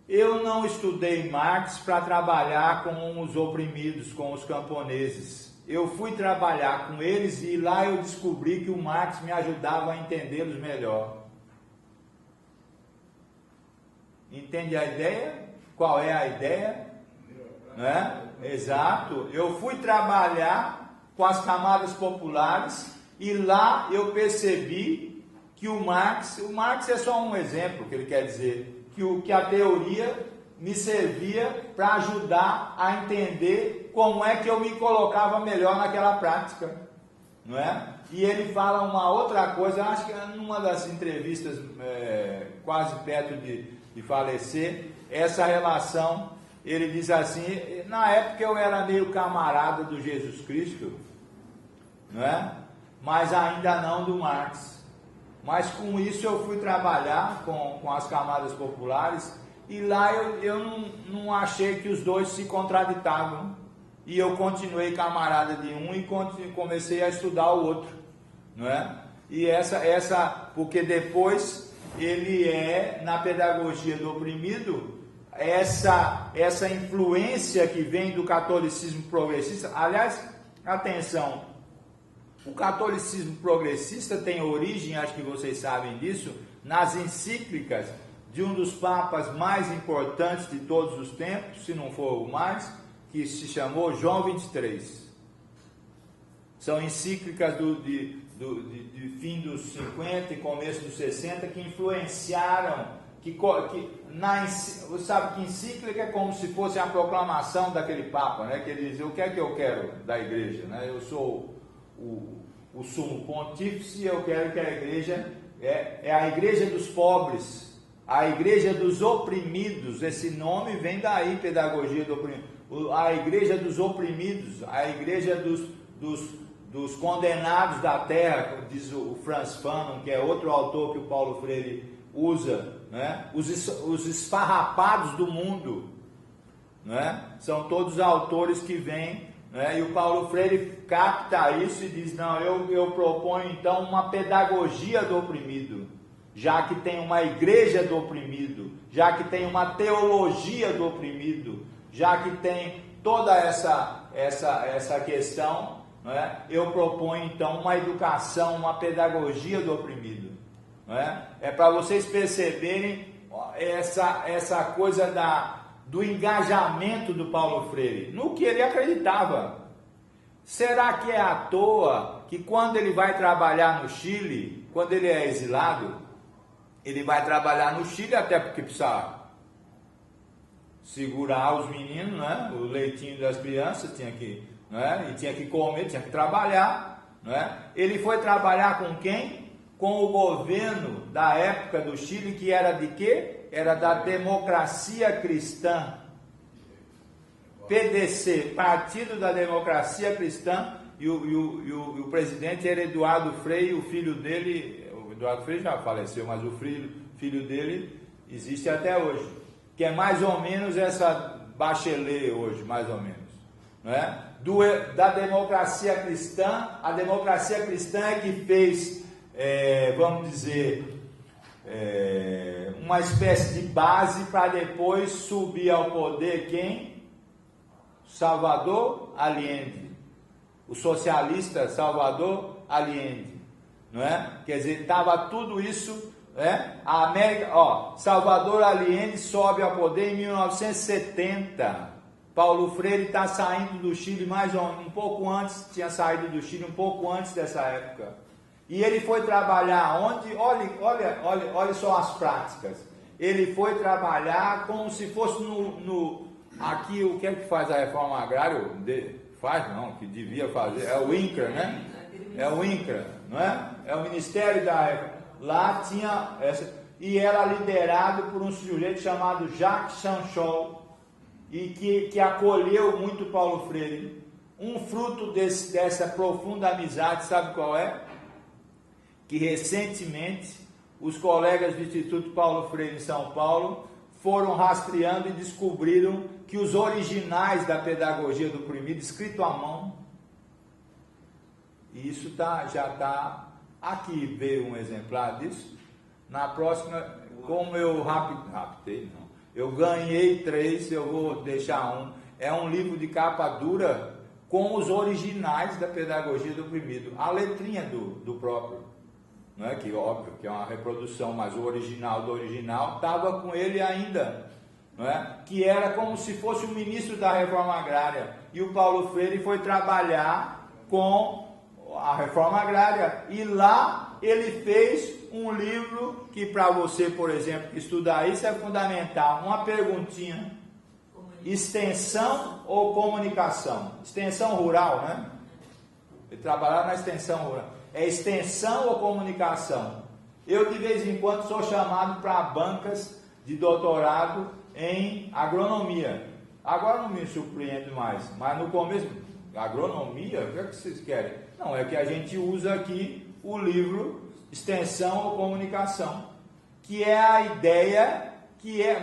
eu não estudei Marx para trabalhar com os oprimidos, com os camponeses. Eu fui trabalhar com eles e lá eu descobri que o Marx me ajudava a entendê-los melhor. Entende a ideia? Qual é a ideia? Né? Exato. Eu fui trabalhar com as camadas populares e lá eu percebi que o Marx é só um exemplo que ele quer dizer, que a teoria me servia para ajudar a entender como é que eu me colocava melhor naquela prática, não é? E ele fala uma outra coisa, acho que numa das entrevistas quase perto de falecer, essa relação ele diz assim, na época eu era meio camarada do Jesus Cristo, não é? Mas ainda não do Marx. Mas com isso eu fui trabalhar com as camadas populares, e lá eu não achei que os dois se contraditavam. E eu continuei camarada de um e comecei a estudar o outro, não é? E porque depois ele na pedagogia do oprimido, essa influência que vem do catolicismo progressista. Aliás, atenção, o catolicismo progressista tem origem, acho que vocês sabem disso, nas encíclicas de um dos papas mais importantes de todos os tempos, se não for o mais, que se chamou João 23. São encíclicas de fim dos 50 e começo dos 60 que influenciaram, você sabe que encíclica é como se fosse a proclamação daquele Papa, né? Que ele diz, o que é que eu quero da igreja, né? Eu sou o sumo pontífice, eu quero que a igreja é a igreja dos pobres, a igreja dos oprimidos. Esse nome vem daí, pedagogia do oprimido. A igreja dos oprimidos, a igreja dos condenados da terra, diz o Franz Fanon, que é outro autor que o Paulo Freire usa, né? Os esfarrapados do mundo, né? São todos autores que vêm, né? E o Paulo Freire capta isso e diz, não, eu proponho então uma pedagogia do oprimido, já que tem uma igreja do oprimido, já que tem uma teologia do oprimido, já que tem toda essa questão, não é? Eu proponho então uma educação, uma pedagogia do oprimido, não é? É para vocês perceberem essa coisa do engajamento do Paulo Freire, no que ele acreditava. Será que é à toa que quando ele vai trabalhar no Chile, quando ele é exilado, ele vai trabalhar no Chile até porque precisa segurar os meninos, né? O leitinho das crianças tinha que, né? E tinha que comer, tinha que trabalhar, né? Ele foi trabalhar com quem? Com o governo da época do Chile, que era de quê? Era da Democracia Cristã, PDC, Partido da Democracia Cristã, e o presidente era Eduardo Frei, o filho dele, o Eduardo Frei já faleceu, mas o filho dele existe até hoje, que é mais ou menos essa Bachelet hoje, mais ou menos, né? Da democracia cristã. A democracia cristã é que fez, vamos dizer, uma espécie de base para depois subir ao poder quem? Salvador Allende, o socialista Salvador Allende, não é? Quer dizer, estava tudo isso. A América, Salvador Allende sobe ao poder em 1970. Paulo Freire está saindo do Chile um pouco antes, tinha saído do Chile um pouco antes dessa época. E ele foi trabalhar onde? Olha só as práticas. Ele foi trabalhar como se fosse aqui, o que é que faz a reforma agrária? Faz não, que devia fazer, é o INCRA, né? É o INCRA, não é? É o Ministério da Reforma. Lá tinha e era liderado por um sujeito chamado Jacques Sanchol, e que acolheu muito Paulo Freire. Um fruto dessa profunda amizade, sabe qual é? Que recentemente os colegas do Instituto Paulo Freire em São Paulo foram rastreando e descobriram que os originais da pedagogia do oprimido, escrito à mão, e isso já está. Aqui veio um exemplar disso. Na próxima, como eu raptei, não. Eu ganhei 3, eu vou deixar um. É um livro de capa dura com os originais da pedagogia do oprimido. A letrinha do próprio. Não é que óbvio que é uma reprodução, mas o original do original estava com ele ainda. Não é? Que era como se fosse o ministro da reforma agrária. E o Paulo Freire foi trabalhar com a reforma agrária, e lá ele fez um livro que, para você, por exemplo, estudar isso é fundamental. Uma perguntinha: extensão ou comunicação? Extensão rural, né? Ele trabalhava na extensão rural. É extensão ou comunicação? Eu, de vez em quando, sou chamado para bancas de doutorado em agronomia. Agora não me surpreende mais, mas no começo, agronomia, o que é que vocês querem? Não, é que a gente usa aqui o livro Extensão ou Comunicação, que é a ideia,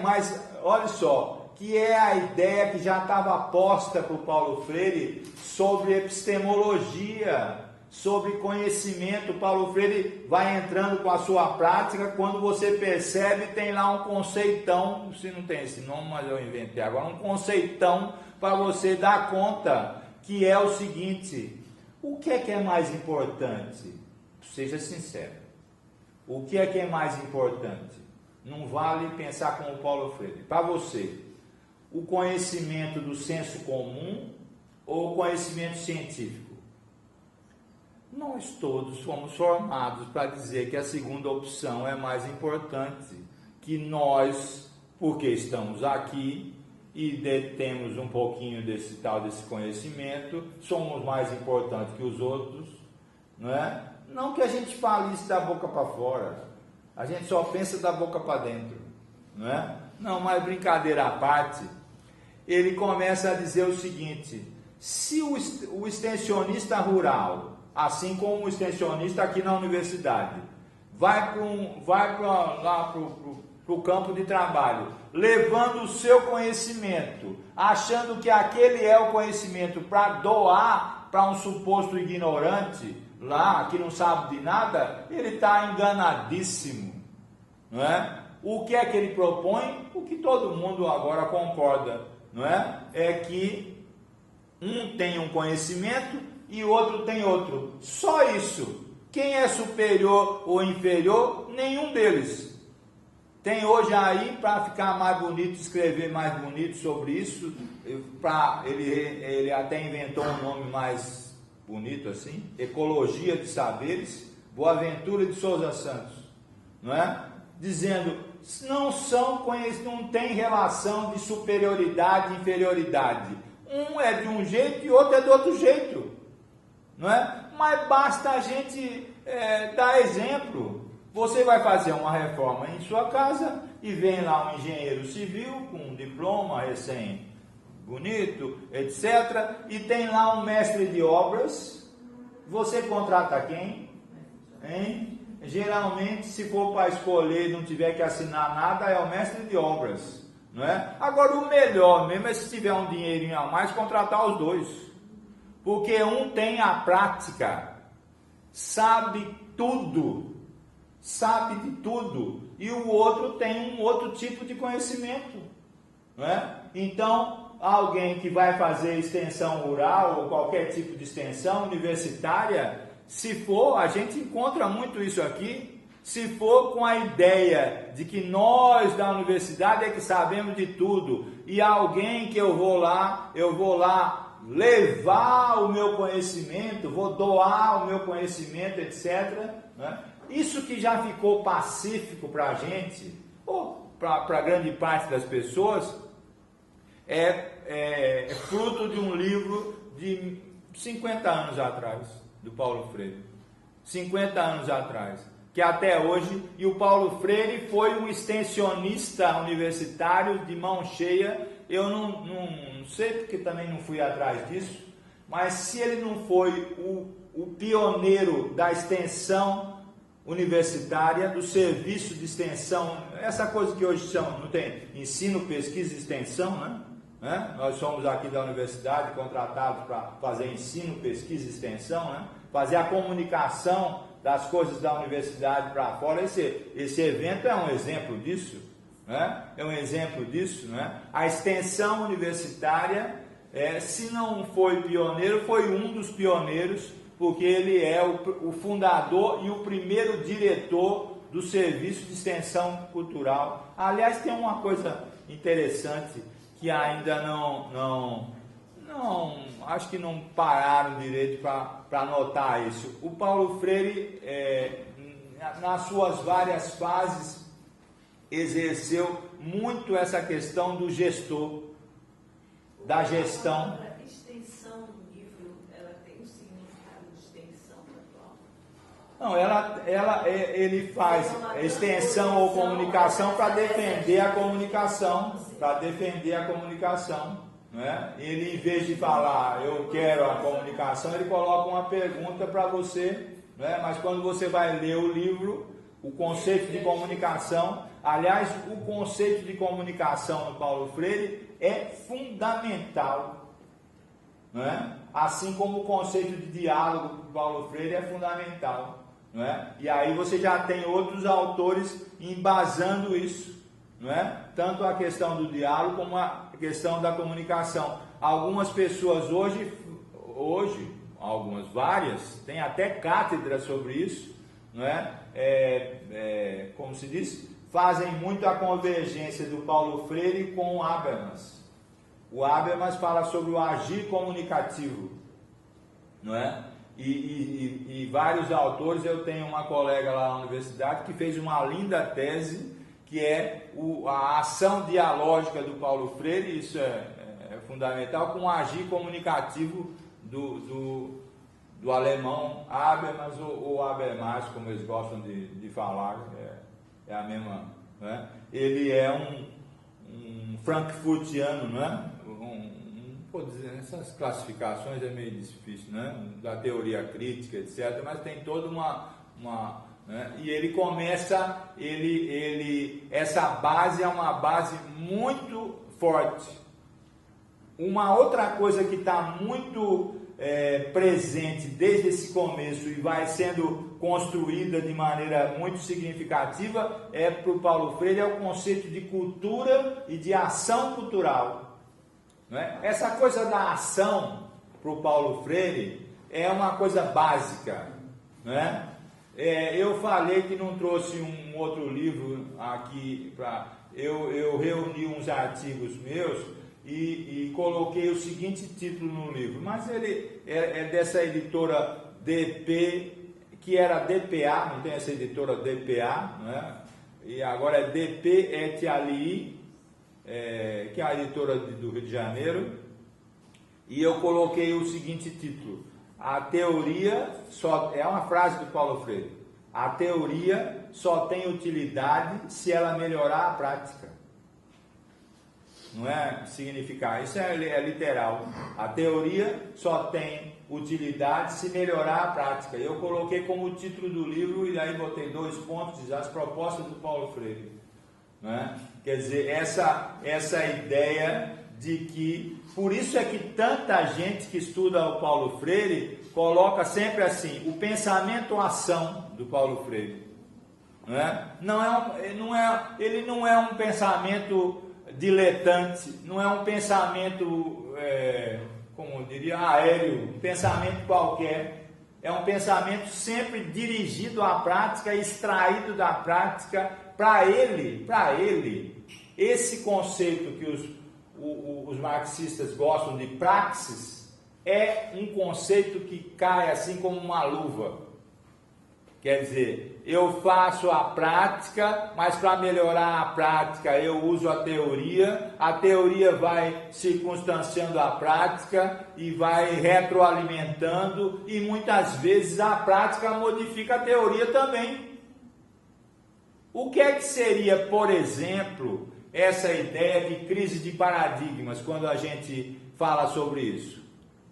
mas olha só, que é a ideia que já estava posta por Paulo Freire sobre epistemologia, sobre conhecimento. Paulo Freire vai entrando com a sua prática, quando você percebe, tem lá um conceitão, se não tem esse nome, mas eu inventei agora, um conceitão para você dar conta, que é o seguinte: o que é mais importante? Seja sincero. O que é mais importante? Não vale pensar como Paulo Freire. Para você, o conhecimento do senso comum ou o conhecimento científico? Nós todos fomos formados para dizer que a segunda opção é mais importante, que nós, porque estamos aqui e detemos um pouquinho desse conhecimento, somos mais importantes que os outros, não é? Não que a gente fale isso da boca para fora, a gente só pensa da boca para dentro, não é? Não, mas brincadeira à parte, ele começa a dizer o seguinte: se o extensionista rural, assim como o extensionista aqui na universidade, vai para o campo de trabalho, levando o seu conhecimento, achando que aquele é o conhecimento para doar para um suposto ignorante, lá, que não sabe de nada, ele está enganadíssimo, não é? O que é que ele propõe? O que todo mundo agora concorda, não é? É que um tem um conhecimento e o outro tem outro. Só isso. Quem é superior ou inferior? Nenhum deles. Tem hoje aí, para ficar mais bonito, escrever mais bonito sobre isso, ele até inventou um nome mais bonito assim, Ecologia de Saberes, Boaventura de Souza Santos, não é? Dizendo, não tem relação de superioridade e inferioridade. Um é de um jeito e outro é do outro jeito, não é? Mas basta a gente dar exemplo. Você vai fazer uma reforma em sua casa e vem lá um engenheiro civil com um diploma recém bonito, etc. E tem lá um mestre de obras. Você contrata quem? Hein? Geralmente, se for para escolher e não tiver que assinar nada, é o mestre de obras, não é? Agora, o melhor mesmo é, se tiver um dinheirinho a mais, contratar os dois. Porque um tem a prática, sabe tudo, sabe de tudo, e o outro tem um outro tipo de conhecimento, não é? Então, alguém que vai fazer extensão rural ou qualquer tipo de extensão universitária, se for, a gente encontra muito isso aqui, se for com a ideia de que nós da universidade é que sabemos de tudo, e alguém que eu vou lá levar o meu conhecimento, vou doar o meu conhecimento, etc., né? Isso que já ficou pacífico para a gente, ou para grande parte das pessoas, é fruto de um livro de 50 anos atrás, do Paulo Freire. 50 anos atrás, que até hoje, e o Paulo Freire foi um extensionista universitário de mão cheia. Eu não sei, porque também não fui atrás disso, mas se ele não foi o pioneiro da extensão universitária, do serviço de extensão, essa coisa que hoje chama, não tem ensino, pesquisa e extensão, né? Nós somos aqui da universidade contratados para fazer ensino, pesquisa e extensão, né? Fazer a comunicação das coisas da universidade para fora. Esse evento é um exemplo disso, né? É um exemplo disso, né? A extensão universitária, se não foi pioneiro, foi um dos pioneiros, porque ele é o fundador e o primeiro diretor do Serviço de Extensão Cultural. Aliás, tem uma coisa interessante que ainda não acho que não pararam direito para notar isso. O Paulo Freire, nas suas várias fases, exerceu muito essa questão do gestor, da gestão. A extensão do livro, ela tem um significado de extensão atual? Não, ele faz extensão ou comunicação para defender a comunicação, né? Ele, em vez de falar eu quero a comunicação, ele coloca uma pergunta para você, né? Mas quando você vai ler o livro, o conceito de comunicação, aliás, o conceito de comunicação no Paulo Freire é fundamental, né? Assim como o conceito de diálogo do Paulo Freire é fundamental, né? E aí você já tem outros autores embasando isso, né? Tanto a questão do diálogo como a questão da comunicação. Algumas pessoas hoje algumas, várias, têm até cátedra sobre isso, né? Como se diz, fazem muito a convergência do Paulo Freire com o Habermas. O Habermas fala sobre o agir comunicativo, não é? E vários autores, eu tenho uma colega lá na universidade que fez uma linda tese, que é a ação dialógica do Paulo Freire, isso é fundamental, com o agir comunicativo do alemão Habermas ou Habermas, como eles gostam de falar, é a mesma, né? Ele é um frankfurtiano, né? Pode dizer, essas classificações é meio difícil, né? Da teoria crítica, etc., mas tem toda né? E ele começa, essa base é uma base muito forte. Uma outra coisa que está muito presente desde esse começo e vai sendo construída de maneira muito significativa para o Paulo Freire é o conceito de cultura e de ação cultural, né? Essa coisa da ação para o Paulo Freire é uma coisa básica, né? Eu falei que não trouxe um outro livro aqui eu reuni uns artigos meus e coloquei o seguinte título no livro, mas ele é dessa editora DP, que era DPA, não tem essa editora DPA, né? E agora é DP et Ali, que é a editora do Rio de Janeiro, e eu coloquei o seguinte título: a teoria só é uma frase do Paulo Freire. A teoria só tem utilidade se ela melhorar a prática. Não é significar, isso é literal. A teoria só tem utilidade se melhorar a prática. Eu coloquei como título do livro e aí botei 2 pontos, as propostas do Paulo Freire, né? Quer dizer, essa ideia de que, por isso é que tanta gente que estuda o Paulo Freire coloca sempre assim, o pensamento-ação do Paulo Freire, né? Ele não é um pensamento diletante, não é um pensamento, como eu diria, aéreo, um pensamento qualquer, é um pensamento sempre dirigido à prática, extraído da prática. Para ele, esse conceito que os marxistas gostam de praxis, é um conceito que cai assim como uma luva. Quer dizer, eu faço a prática, mas para melhorar a prática eu uso a teoria vai circunstanciando a prática e vai retroalimentando, e muitas vezes a prática modifica a teoria também. O que é que seria, por exemplo, essa ideia de crise de paradigmas, quando a gente fala sobre isso?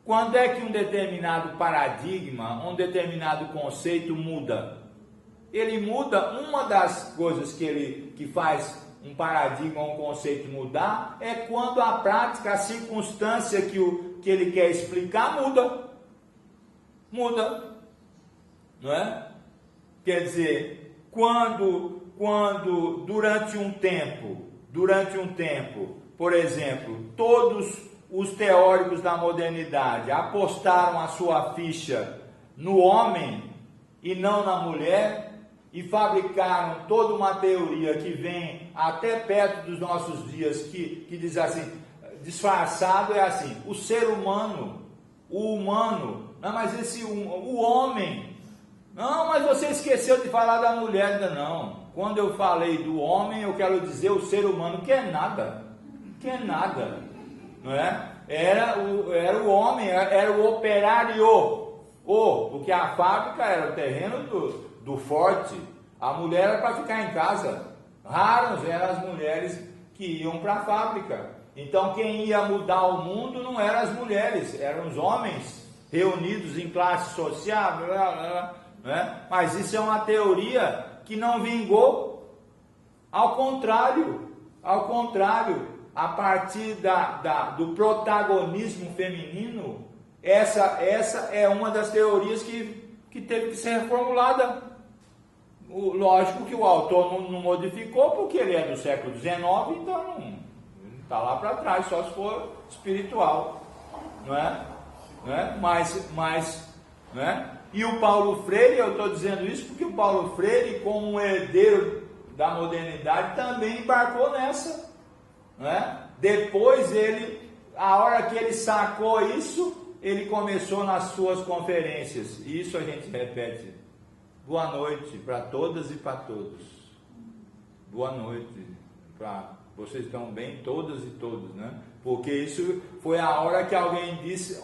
Quando é que um determinado paradigma, um determinado conceito muda? Ele muda, uma das coisas que faz um paradigma, um conceito mudar, é quando a prática, a circunstância que ele quer explicar muda. Muda. Não é? Quer dizer, quando durante um tempo, por exemplo, todos os teóricos da modernidade apostaram a sua ficha no homem e não na mulher, e fabricaram toda uma teoria que vem até perto dos nossos dias, que diz assim, disfarçado é assim, o ser humano, o humano, não, mas o homem, não, mas você esqueceu de falar da mulher ainda não. Quando eu falei do homem, eu quero dizer o ser humano, que é nada, não é? Era o homem, era o operário, porque a fábrica era o terreno do forte, a mulher era para ficar em casa. Raras eram as mulheres que iam para a fábrica. Então quem ia mudar o mundo não eram as mulheres, eram os homens reunidos em classe social, né? Mas isso é uma teoria que não vingou. Ao contrário, a partir do protagonismo feminino, essa é uma das teorias que teve que ser reformulada. Lógico que o autor não modificou, porque ele é do século XIX, então não está lá para trás, só se for espiritual, não é? Mas não é? E o Paulo Freire, eu estou dizendo isso porque o Paulo Freire, como um herdeiro da modernidade, também embarcou nessa, não é? Depois a hora que ele sacou isso, ele começou nas suas conferências. Isso a gente repete. Boa noite para todas e para todos. Boa noite. Vocês estão bem, todas e todos, né? Porque isso foi a hora que alguém disse.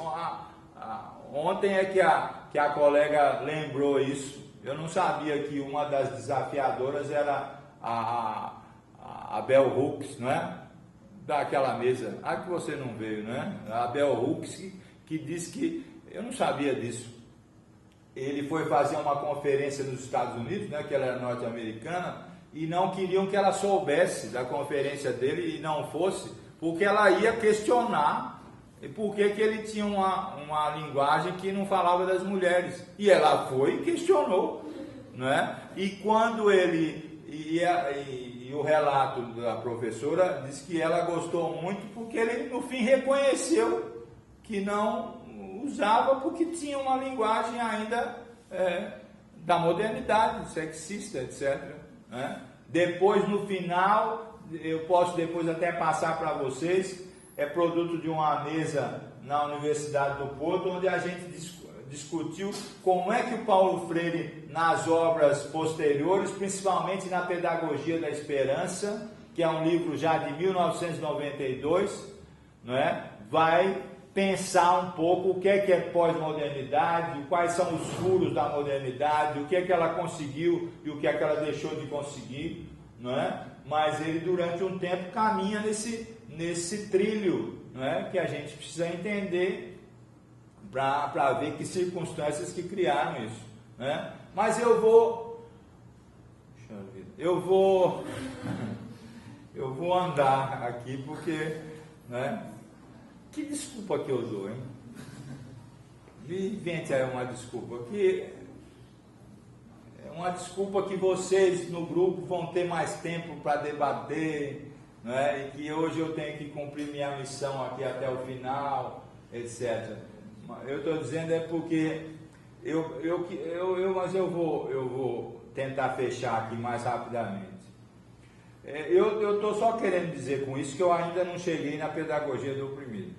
Ontem é que a colega lembrou isso. Eu não sabia que uma das desafiadoras era a Bell Hooks, não é? Daquela mesa. Que você não veio, né? A Bell Hooks, que disse que. Eu não sabia disso. Ele foi fazer uma conferência nos Estados Unidos, né, que ela era norte-americana, e não queriam que ela soubesse da conferência dele e não fosse, porque ela ia questionar por que ele tinha uma linguagem que não falava das mulheres. E ela foi e questionou, né? E quando e o relato da professora diz que ela gostou muito porque ele no fim reconheceu que não usava porque tinha uma linguagem ainda da modernidade, sexista, etc. Né? Depois, no final, eu posso depois até passar para vocês, é produto de uma mesa na Universidade do Porto, onde a gente discutiu como é que o Paulo Freire, nas obras posteriores, principalmente na Pedagogia da Esperança, que é um livro já de 1992, não é? Vai pensar um pouco o que é pós-modernidade, quais são os furos da modernidade, o que é que ela conseguiu e o que é que ela deixou de conseguir, não é? Mas ele durante um tempo caminha nesse trilho, não é? Que a gente precisa entender para ver que circunstâncias que criaram isso, né? Mas eu vou andar aqui porque, né? Que desculpa que eu dou, hein? Invente aí uma desculpa. É uma desculpa que vocês no grupo vão ter mais tempo para debater, né? E que hoje eu tenho que cumprir minha missão aqui até o final, etc. Eu estou dizendo porque mas eu vou tentar fechar aqui mais rapidamente. Eu estou só querendo dizer com isso que eu ainda não cheguei na pedagogia do oprimido.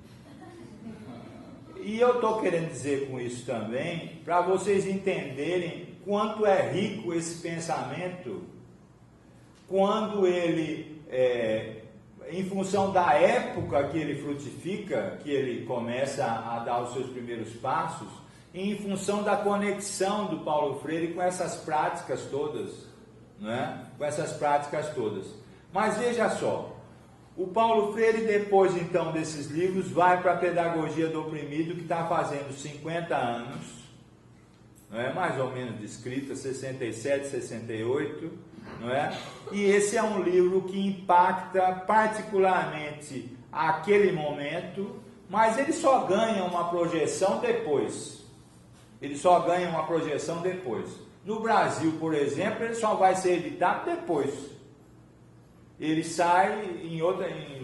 E eu estou querendo dizer com isso também, para vocês entenderem quanto é rico esse pensamento, quando ele, em função da época que ele frutifica, que ele começa a dar os seus primeiros passos, e em função da conexão do Paulo Freire com essas práticas todas, né? Com essas práticas todas. Mas veja só, o Paulo Freire, depois então desses livros, vai para a Pedagogia do Oprimido, que está fazendo 50 anos, não é? Mais ou menos de escrita, 67, 68, não é? E esse é um livro que impacta particularmente aquele momento, mas ele só ganha uma projeção depois. No Brasil, por exemplo, ele só vai ser editado depois. Ele sai em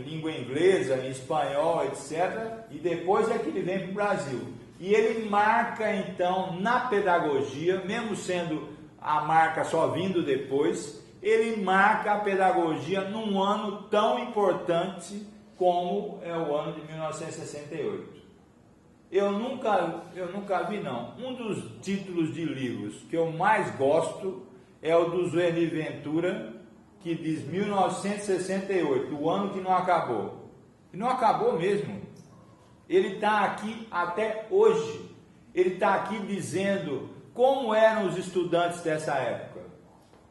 língua inglesa, em espanhol, etc. E depois é que ele vem para o Brasil. E ele marca, então, na pedagogia, mesmo sendo a marca só vindo depois, ele marca a pedagogia num ano tão importante como é o ano de 1968. Eu nunca vi, não. Um dos títulos de livros que eu mais gosto é o do Zueni Ventura, que diz 1968, o ano que não acabou. E não acabou mesmo. Ele está aqui até hoje. Ele está aqui dizendo como eram os estudantes dessa época.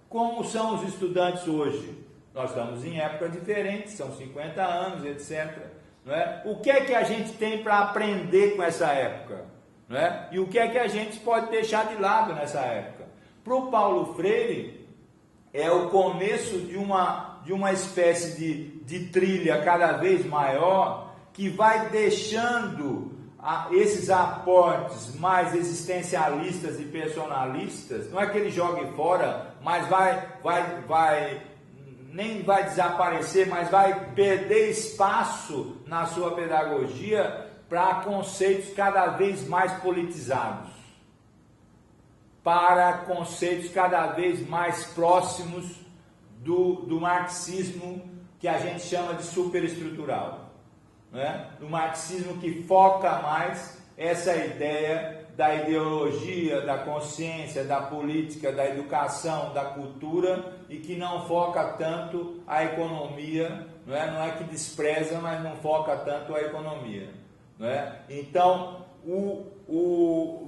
Como são os estudantes hoje. Nós estamos em época diferente, são 50 anos, etc. Não é? O que é que a gente tem para aprender com essa época? Não é? E o que é que a gente pode deixar de lado nessa época? Para o Paulo Freire, é o começo de uma espécie de trilha cada vez maior, que vai deixando esses aportes mais existencialistas e personalistas. Não é que ele jogue fora, mas nem vai desaparecer, mas vai perder espaço na sua pedagogia para conceitos cada vez mais politizados, para conceitos cada vez mais próximos do marxismo, que a gente chama de superestrutural, né? Do marxismo que foca mais essa ideia da ideologia, da consciência, da política, da educação, da cultura, e que não foca tanto a economia, não é que despreza, mas não foca tanto a economia, não é? Então,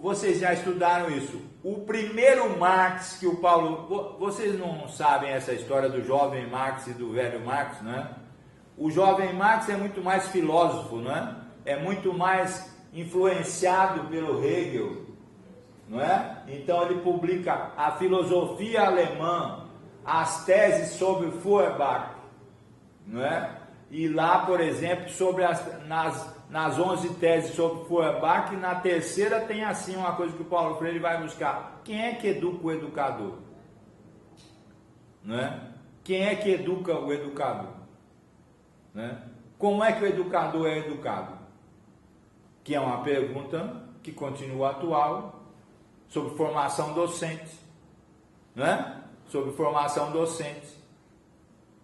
vocês já estudaram isso. O primeiro Marx que o Paulo... Vocês não sabem essa história do jovem Marx e do velho Marx, né? O jovem Marx é muito mais filósofo, né? É muito mais influenciado pelo Hegel, não é? Então ele publica a filosofia alemã, as teses sobre Feuerbach, não é? E lá, por exemplo, nas 11 teses sobre Feuerbach, na terceira tem assim uma coisa que o Paulo Freire vai buscar: quem é que educa o educador? Não é? Quem é que educa o educador? Né? Como é que o educador é educado? Que é uma pergunta que continua atual, sobre formação docente, né? Sobre formação docente,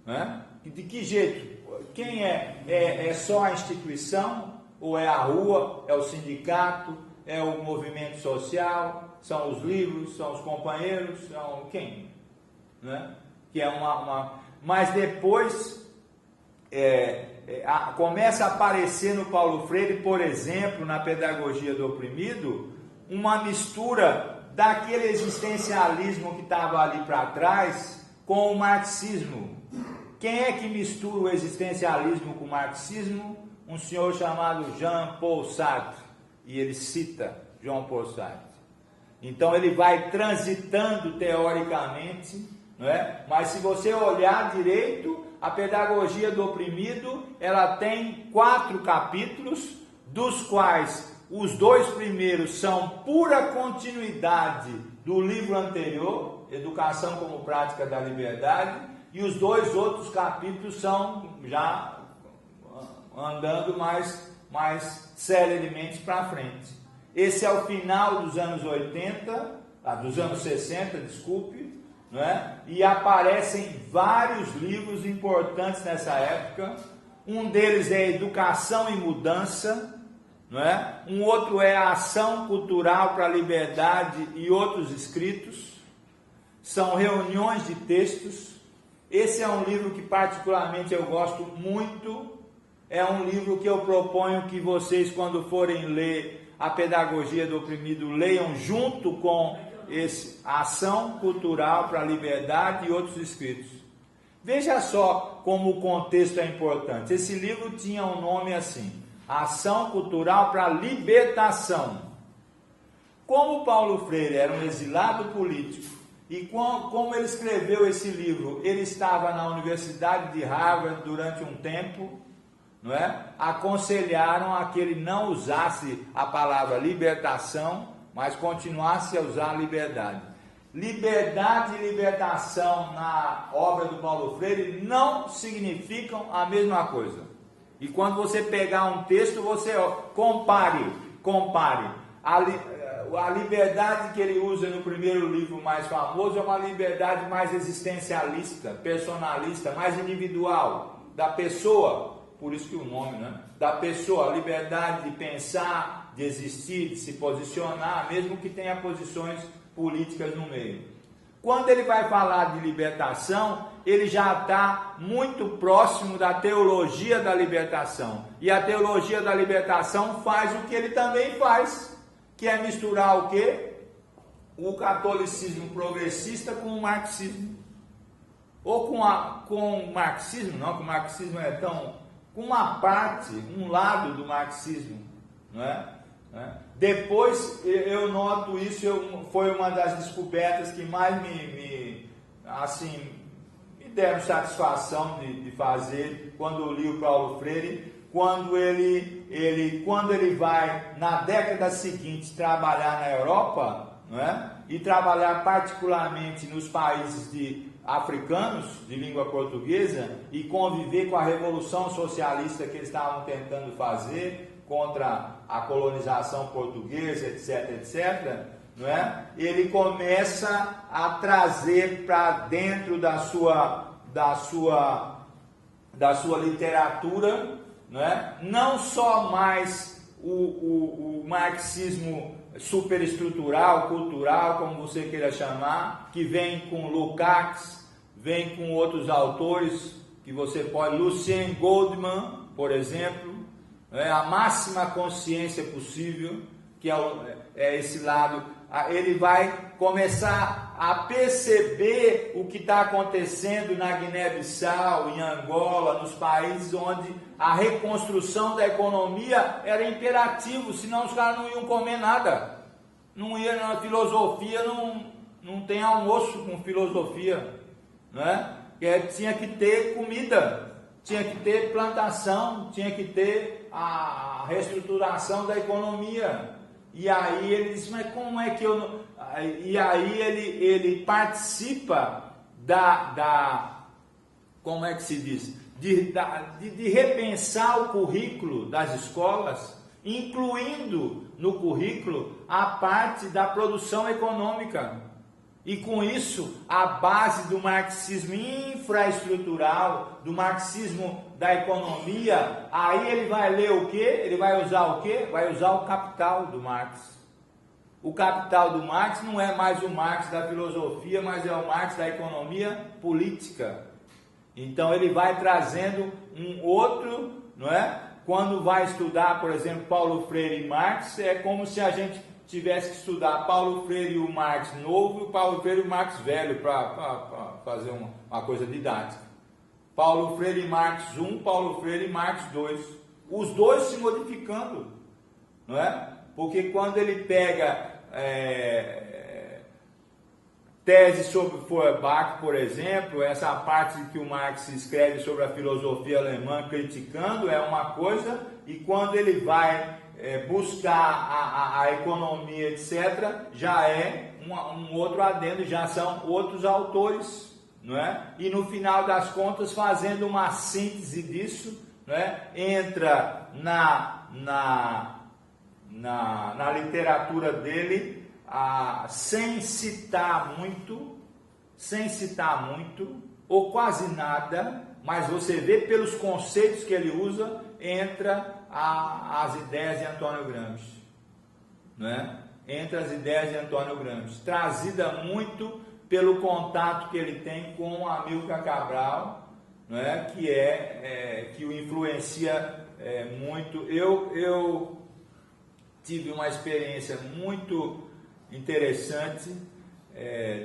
né? De que jeito? Quem é só a instituição, ou é a rua, é o sindicato, é o movimento social, são os livros, são os companheiros, são quem? Né? Que é mas depois começa a aparecer no Paulo Freire, por exemplo, na Pedagogia do Oprimido, uma mistura daquele existencialismo que estava ali para trás com o marxismo. Quem é que mistura o existencialismo com o marxismo? Um senhor chamado Jean-Paul Sartre, e ele cita Jean-Paul Sartre. Então ele vai transitando teoricamente, não é? Mas se você olhar direito, a Pedagogia do Oprimido, ela tem 4 capítulos, dos quais os 2 primeiros são pura continuidade do livro anterior, Educação como Prática da Liberdade, e os 2 outros capítulos são já andando mais celeremente para frente. Esse é o final dos anos 60, desculpe, não é? E aparecem vários livros importantes nessa época. Um deles é Educação e Mudança, não é? Um outro é a Ação Cultural para a Liberdade e Outros Escritos. São reuniões de textos. Esse é um livro que particularmente eu gosto muito. É um livro que eu proponho que vocês, quando forem ler a Pedagogia do Oprimido, leiam junto com Ação Cultural para a Liberdade e Outros Escritos. Veja só como o contexto é importante. Esse livro tinha um nome assim: Ação Cultural para a Libertação. Como Paulo Freire era um exilado político, e como ele escreveu esse livro, ele estava na Universidade de Harvard durante um tempo, não é? Aconselharam a que ele não usasse a palavra libertação, mas continuasse a usar liberdade. Liberdade e libertação na obra do Paulo Freire não significam a mesma coisa. E quando você pegar um texto, você compare. A liberdade que ele usa no primeiro livro mais famoso é uma liberdade mais existencialista, personalista, mais individual, da pessoa. Por isso que o nome, né? Da pessoa, a liberdade de pensar, de existir, de se posicionar, mesmo que tenha posições políticas no meio. Quando ele vai falar de libertação, ele já está muito próximo da teologia da libertação. E a teologia da libertação faz o que ele também faz, que é misturar o quê? O catolicismo progressista com o marxismo. ou com o marxismo, não que o marxismo é tão, com uma parte, um lado do marxismo, não é? Depois eu noto isso, foi uma das descobertas que mais me deram satisfação de fazer quando eu li o Paulo Freire, quando ele vai na década seguinte trabalhar na Europa, não é? E trabalhar particularmente nos países africanos de língua portuguesa e conviver com a revolução socialista que eles estavam tentando fazer contra a colonização portuguesa, etc, etc, não é? Ele começa a trazer para dentro da sua literatura, não é? Não só mais o marxismo superestrutural, cultural, como você queira chamar, que vem com Lukács, vem com outros autores, que você pode, Lucien Goldman, por exemplo, a máxima consciência possível, que é esse lado, ele vai começar a perceber o que está acontecendo na Guiné-Bissau, em Angola, nos países onde a reconstrução da economia era imperativo, senão os caras não iam comer nada. Não ia na filosofia, não tem almoço com filosofia, né? Tinha que ter comida, tinha que ter plantação, tinha que ter a reestruturação da economia. E aí ele diz, mas como é que eu não... E aí ele participa como é que se diz? De repensar o currículo das escolas, incluindo no currículo a parte da produção econômica. E com isso, a base do marxismo infraestrutural, do marxismo da economia, aí ele vai ler o quê? Ele vai usar o quê? Vai usar o Capital do Marx. O Capital do Marx não é mais o Marx da filosofia, mas é o Marx da economia política. Então ele vai trazendo um outro, não é? Quando vai estudar, por exemplo, Paulo Freire e Marx, é como se a gente tivesse que estudar Paulo Freire e o Marx novo e o Paulo Freire e o Marx velho, para fazer uma coisa didática. Paulo Freire e Marx 1, Paulo Freire e Marx 2. Os dois se modificando, não é? Porque quando ele pega tese sobre Feuerbach, por exemplo, essa parte que o Marx escreve sobre a filosofia alemã criticando é uma coisa, e quando ele vai buscar a economia, etc., já é um outro adendo, já são outros autores, não é? E no final das contas, fazendo uma síntese disso, não é? Entra na literatura dele, sem citar muito, ou quase nada, mas você vê pelos conceitos que ele usa, entra as ideias de Antônio Gramsci, né? Entre as ideias de Antônio Gramsci, trazida muito pelo contato que ele tem com Amílcar Cabral, né? Que o influencia muito. Eu tive uma experiência muito interessante.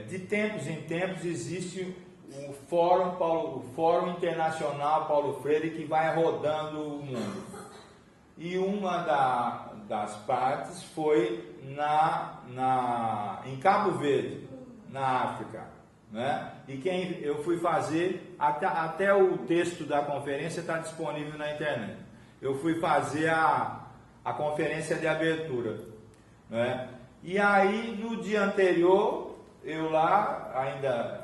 De tempos em tempos existe o Fórum Internacional Paulo Freire, que vai rodando o mundo. E uma das partes foi em Cabo Verde, na África, né? E eu fui fazer, até o texto da conferência está disponível na internet. Eu fui fazer a conferência de abertura, né? E aí no dia anterior, eu lá ainda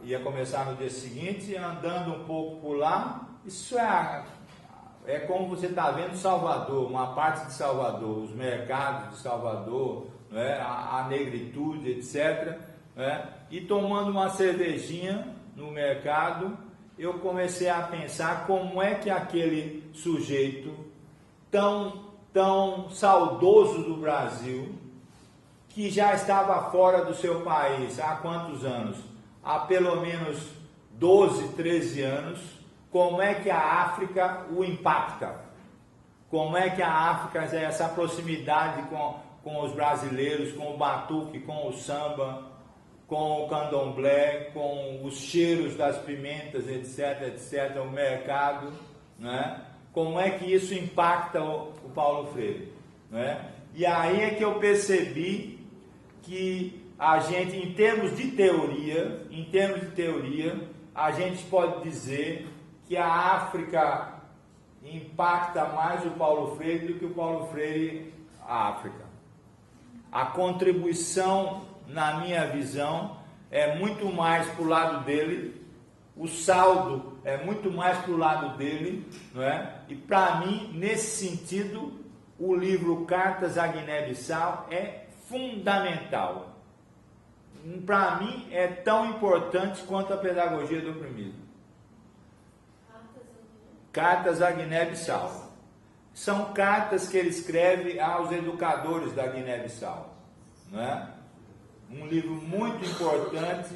ia começar no dia seguinte, andando um pouco por lá. Isso é como você está vendo Salvador, uma parte de Salvador, os mercados de Salvador, né, a negritude, etc. Né, e tomando uma cervejinha no mercado, eu comecei a pensar como é que aquele sujeito tão saudoso do Brasil, que já estava fora do seu país há quantos anos? Há pelo menos 12, 13 anos, como é que a África o impacta? Como é que a África, essa proximidade com os brasileiros, com o batuque, com o samba, com o candomblé, com os cheiros das pimentas, etc, etc, o mercado, né? Como é que isso impacta o Paulo Freire, né? E aí é que eu percebi que a gente, em termos de teoria, a gente pode dizer que a África impacta mais o Paulo Freire do que o Paulo Freire a África. A contribuição, na minha visão, é muito mais para o lado dele, o saldo é muito mais para o lado dele, não é? E para mim, nesse sentido, o livro Cartas à Guiné-Bissau é fundamental. Para mim, é tão importante quanto a Pedagogia do Oprimido. Cartas à Guiné-Bissau. São cartas que ele escreve aos educadores da Guiné-Bissau, não é? Um livro muito importante,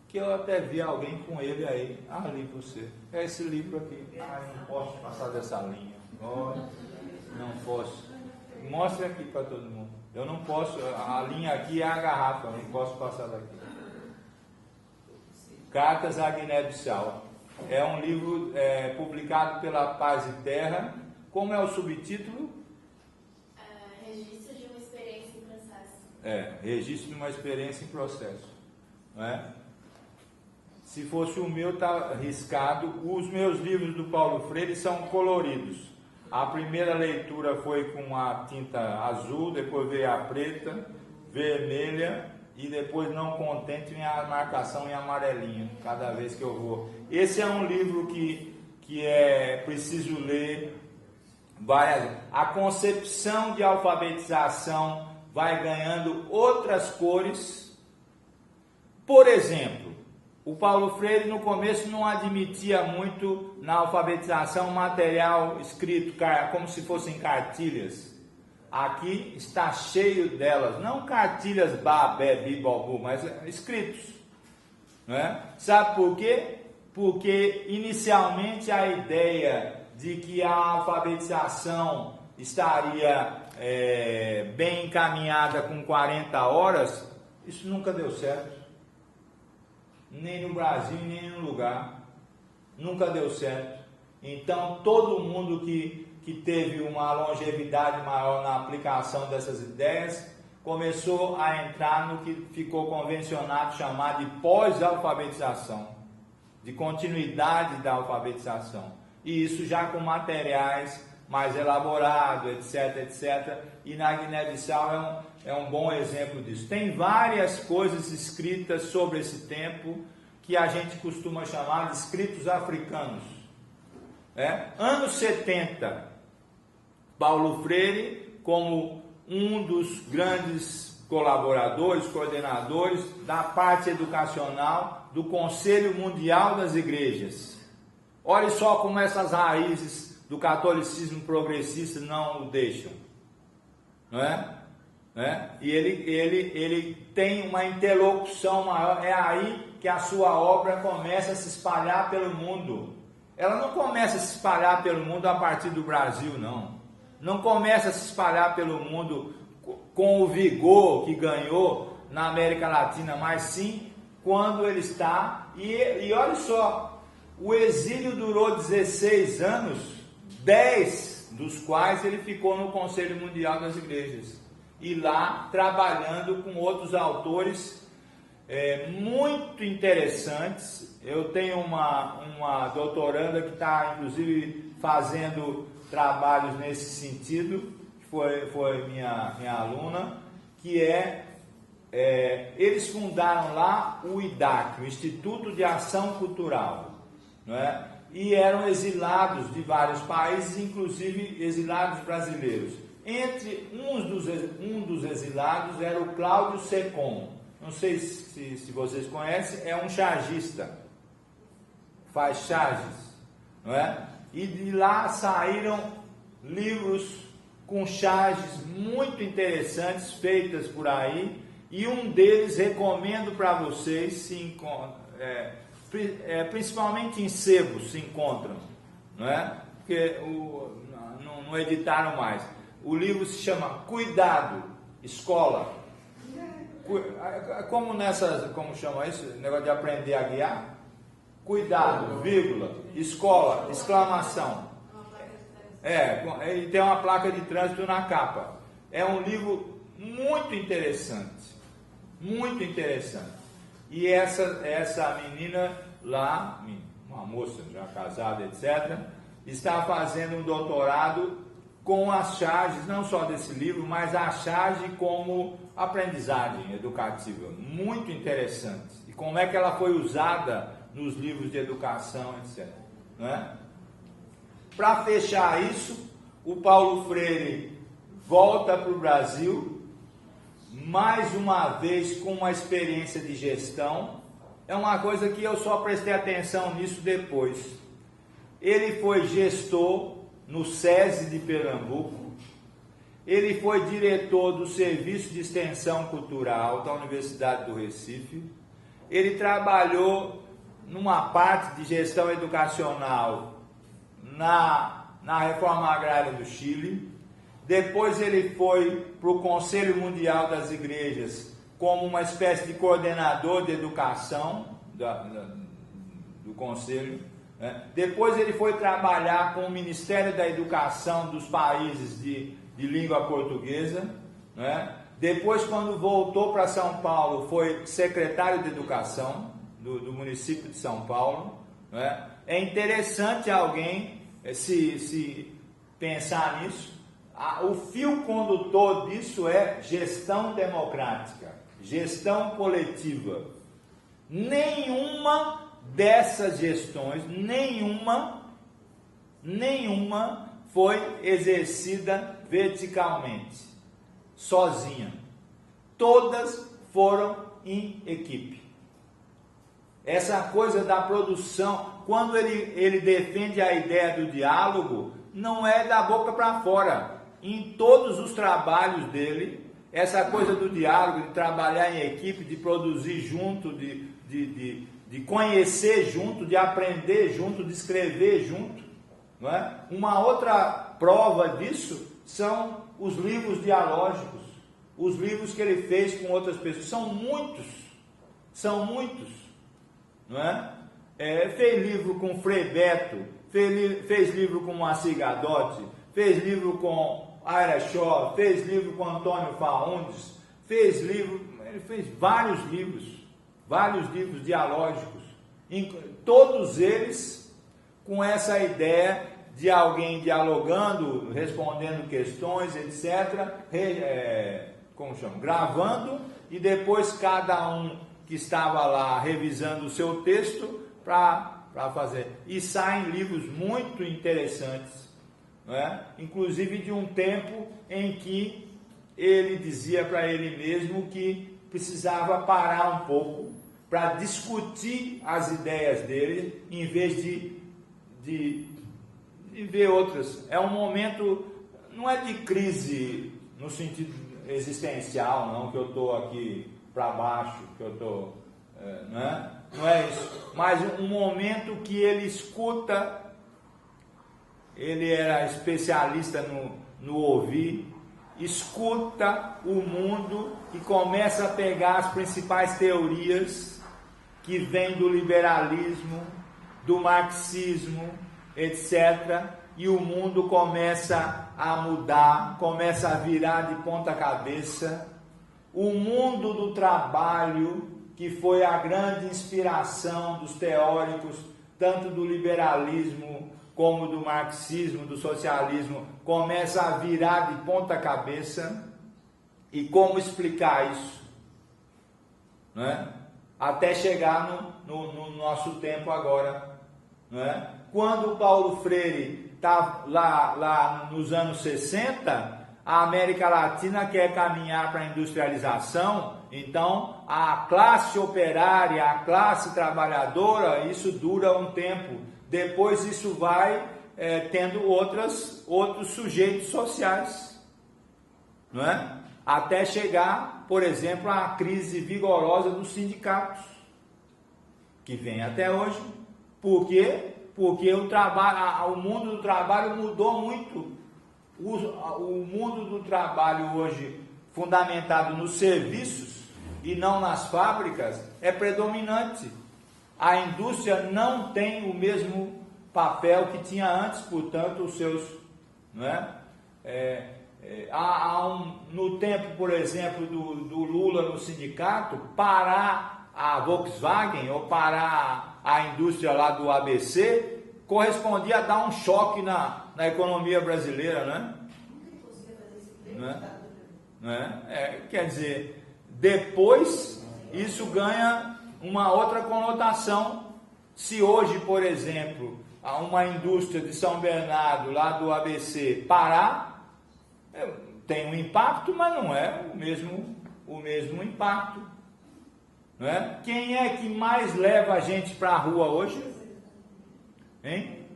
que eu até vi alguém com ele aí. Ali para você. É esse livro aqui. Eu não posso passar dessa linha. Não posso. Mostre aqui para todo mundo. Eu não posso, a linha aqui é a garrafa, eu não posso passar daqui. Cartas à Guiné-Bissau. É um livro publicado pela Paz e Terra. Como é o subtítulo? Registro de uma experiência em processo. Registro de uma experiência em processo. Não é? Se fosse o meu, está riscado. Os meus livros do Paulo Freire são coloridos. A primeira leitura foi com a tinta azul, depois veio a preta, vermelha e depois, não contente, vem a marcação em amarelinho, cada vez que eu vou. Esse é um livro que é preciso ler. A concepção de alfabetização vai ganhando outras cores. Por exemplo, o Paulo Freire no começo não admitia muito na alfabetização material escrito, como se fossem cartilhas. Aqui está cheio delas, não cartilhas babé, bibobu, mas escritos, não é? Sabe por quê? Porque inicialmente a ideia de que a alfabetização estaria bem encaminhada com 40 horas, isso nunca deu certo. Nem no Brasil, nem em nenhum lugar. Nunca deu certo. Então, todo mundo que teve uma longevidade maior na aplicação dessas ideias, começou a entrar no que ficou convencionado chamar de pós-alfabetização, de continuidade da alfabetização. E isso já com materiais mais elaborados, etc, etc. E na Guiné-Bissau é um bom exemplo disso. Tem várias coisas escritas sobre esse tempo que a gente costuma chamar de escritos africanos. Anos 70, Paulo Freire, como um dos grandes colaboradores, coordenadores da parte educacional do Conselho Mundial das Igrejas. Olhe só como essas raízes do catolicismo progressista não o deixam, não é? E ele tem uma interlocução maior. É aí que a sua obra começa a se espalhar pelo mundo. Ela não começa a se espalhar pelo mundo a partir do Brasil, não. Não começa a se espalhar pelo mundo com o vigor que ganhou na América Latina, mas sim quando ele está. E olha só, o exílio durou 16 anos, 10 dos quais ele ficou no Conselho Mundial das Igrejas. E lá trabalhando com outros autores muito interessantes. Eu tenho uma doutoranda que está inclusive fazendo trabalhos nesse sentido, que foi minha aluna, que eles fundaram lá o IDAC, o Instituto de Ação Cultural, não é? E eram exilados de vários países, inclusive exilados brasileiros. Entre um dos exilados era o Cláudio Secom. Não sei se vocês conhecem, é um chargista, faz charges, não é? E de lá saíram livros com charges muito interessantes feitas por aí, e um deles recomendo para vocês, principalmente em sebos se encontram, não é? Porque não editaram mais. O livro se chama Cuidado, Escola. Como nessas, como chama isso? Negócio de aprender a guiar? Cuidado, vírgula, escola, exclamação. Ele tem uma placa de trânsito na capa. É um livro muito interessante. Muito interessante. E essa menina lá, uma moça já casada, etc., está fazendo um doutorado com as charges, não só desse livro, mas a charge como aprendizagem educativa. Muito interessante. E como é que ela foi usada nos livros de educação, etc. Não é? Para fechar isso, o Paulo Freire volta para o Brasil, mais uma vez com uma experiência de gestão. É uma coisa que eu só prestei atenção nisso depois. Ele foi gestor no SESI de Pernambuco, ele foi diretor do Serviço de Extensão Cultural da Universidade do Recife, ele trabalhou numa parte de gestão educacional na reforma agrária do Chile. Depois ele foi para o Conselho Mundial das Igrejas como uma espécie de coordenador de educação do Conselho. Depois ele foi trabalhar com o Ministério da Educação dos países de língua portuguesa. Depois, quando voltou para São Paulo, foi secretário de Educação do município de São Paulo. É interessante alguém se pensar nisso. O fio condutor disso é gestão democrática, gestão coletiva. Nenhuma dessas gestões, nenhuma foi exercida verticalmente, sozinha. Todas foram em equipe. Essa coisa da produção, quando ele defende a ideia do diálogo, não é da boca para fora. Em todos os trabalhos dele, essa coisa do diálogo, de trabalhar em equipe, de produzir junto, de conhecer junto, de aprender junto, de escrever junto. Não é? Uma outra prova disso são os livros dialógicos, os livros que ele fez com outras pessoas. São muitos. Não é? Fez livro com Frei Beto, fez livro com Moacir Gadotti, fez livro com Aira Shaw, fez livro com Antônio Faundes, ele fez vários livros dialógicos, todos eles com essa ideia de alguém dialogando, respondendo questões, etc., gravando, e depois cada um que estava lá revisando o seu texto para fazer. E saem livros muito interessantes, não é? Inclusive de um tempo em que ele dizia para ele mesmo que precisava parar um pouco para discutir as ideias dele, em vez de ver outras. É um momento, não é de crise no sentido existencial, não, que eu estou aqui para baixo, que eu estou... Não é isso, mas um momento que ele escuta. Ele era especialista no ouvir, escuta o mundo e começa a pegar as principais teorias que vêm do liberalismo, do marxismo, etc., e o mundo começa a mudar, começa a virar de ponta cabeça. O mundo do trabalho, que foi a grande inspiração dos teóricos, tanto do liberalismo como do marxismo, do socialismo, começa a virar de ponta cabeça. E como explicar isso? Não é? Até chegar no nosso tempo agora. Não é? Quando o Paulo Freire está lá nos anos 60, a América Latina quer caminhar para a industrialização. Então, a classe operária, a classe trabalhadora, isso dura um tempo. Depois isso vai tendo outros sujeitos sociais, não é? Até chegar, por exemplo, à crise vigorosa dos sindicatos, que vem até hoje. Por quê? Porque o mundo do trabalho mudou muito. O mundo do trabalho hoje, fundamentado nos serviços, e não nas fábricas é predominante. A indústria não tem o mesmo papel que tinha antes, portanto, os seus... Não é? No tempo, por exemplo, do Lula no sindicato, parar a Volkswagen ou parar a indústria lá do ABC correspondia a dar um choque na economia brasileira, né? Quer dizer, depois isso ganha uma outra conotação. Se hoje, por exemplo, uma indústria de São Bernardo, lá do ABC, parar, tem um impacto, mas não é o mesmo impacto. Não é? Quem é que mais leva a gente para a rua hoje? Hein?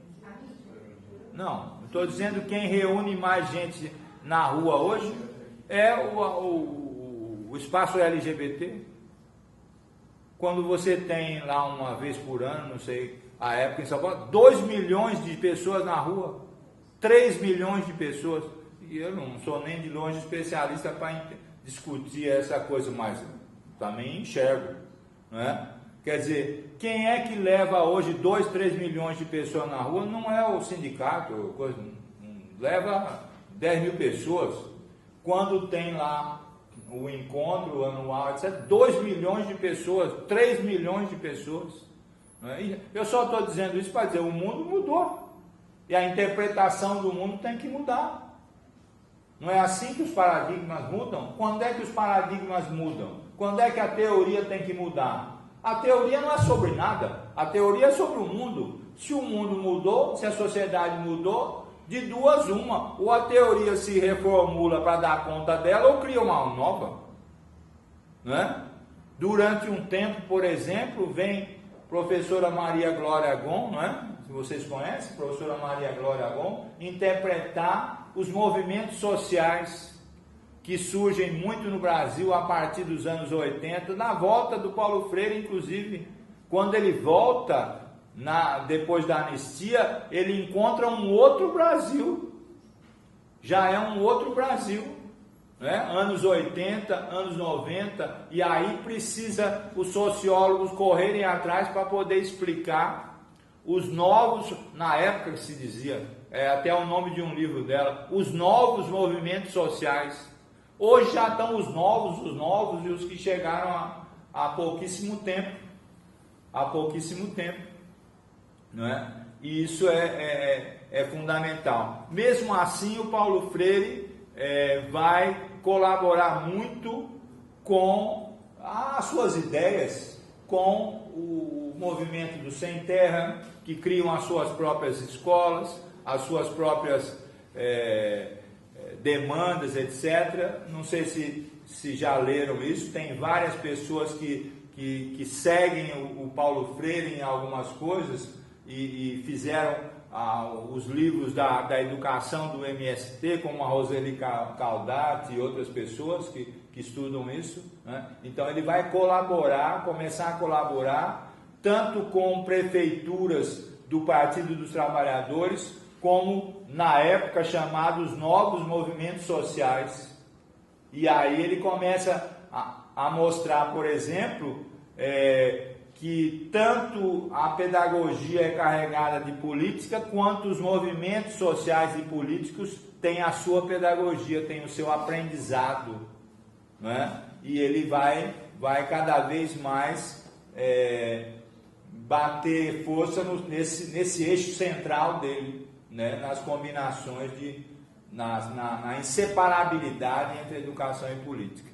Não, estou dizendo quem reúne mais gente na rua hoje é o espaço LGBT. Quando você tem lá uma vez por ano, não sei a época em São Paulo, 2 milhões de pessoas na rua, 3 milhões de pessoas, e eu não sou nem de longe especialista para discutir essa coisa, mas também enxergo, não é? Quer dizer, quem é que leva hoje 2, 3 milhões de pessoas na rua? Não é o sindicato, leva 10 mil pessoas. Quando tem lá o encontro anual, etc., 2 milhões de pessoas, 3 milhões de pessoas. Não é? Eu só estou dizendo isso para dizer, o mundo mudou. E a interpretação do mundo tem que mudar. Não é assim que os paradigmas mudam? Quando é que os paradigmas mudam? Quando é que a teoria tem que mudar? A teoria não é sobre nada, a teoria é sobre o mundo. Se o mundo mudou, se a sociedade mudou, de duas uma, ou a teoria se reformula para dar conta dela, ou cria uma nova. Não é? Durante um tempo, por exemplo, vem a professora Maria Glória Gon, não é? Se vocês conhecem, professora Maria Glória Gon, interpretar os movimentos sociais que surgem muito no Brasil a partir dos anos 80, na volta do Paulo Freire, inclusive, quando ele volta, depois da anistia, ele encontra um outro Brasil, já é um outro Brasil, né? Anos 80, anos 90, e aí precisa os sociólogos correrem atrás para poder explicar os novos, na época que se dizia, até o nome de um livro dela, os novos movimentos sociais. Hoje já estão os novos e os que chegaram há pouquíssimo tempo. Há pouquíssimo tempo. Não é? E isso é fundamental. Mesmo assim, o Paulo Freire vai colaborar muito com as suas ideias, com o movimento do Sem Terra, que criam as suas próprias escolas, as suas próprias demandas, etc. Não sei se já leram isso, tem várias pessoas que seguem o Paulo Freire em algumas coisas e fizeram os livros da educação do MST, como a Roseli Caldati e outras pessoas que estudam isso, né? Então ele vai começar a colaborar tanto com prefeituras do Partido dos Trabalhadores, como na época chamados novos movimentos sociais. E aí ele começa a mostrar, por exemplo, que tanto a pedagogia é carregada de política, quanto os movimentos sociais e políticos têm a sua pedagogia, têm o seu aprendizado, né? E ele vai cada vez mais bater força nesse eixo central dele, né? Nas combinações na inseparabilidade entre educação e política.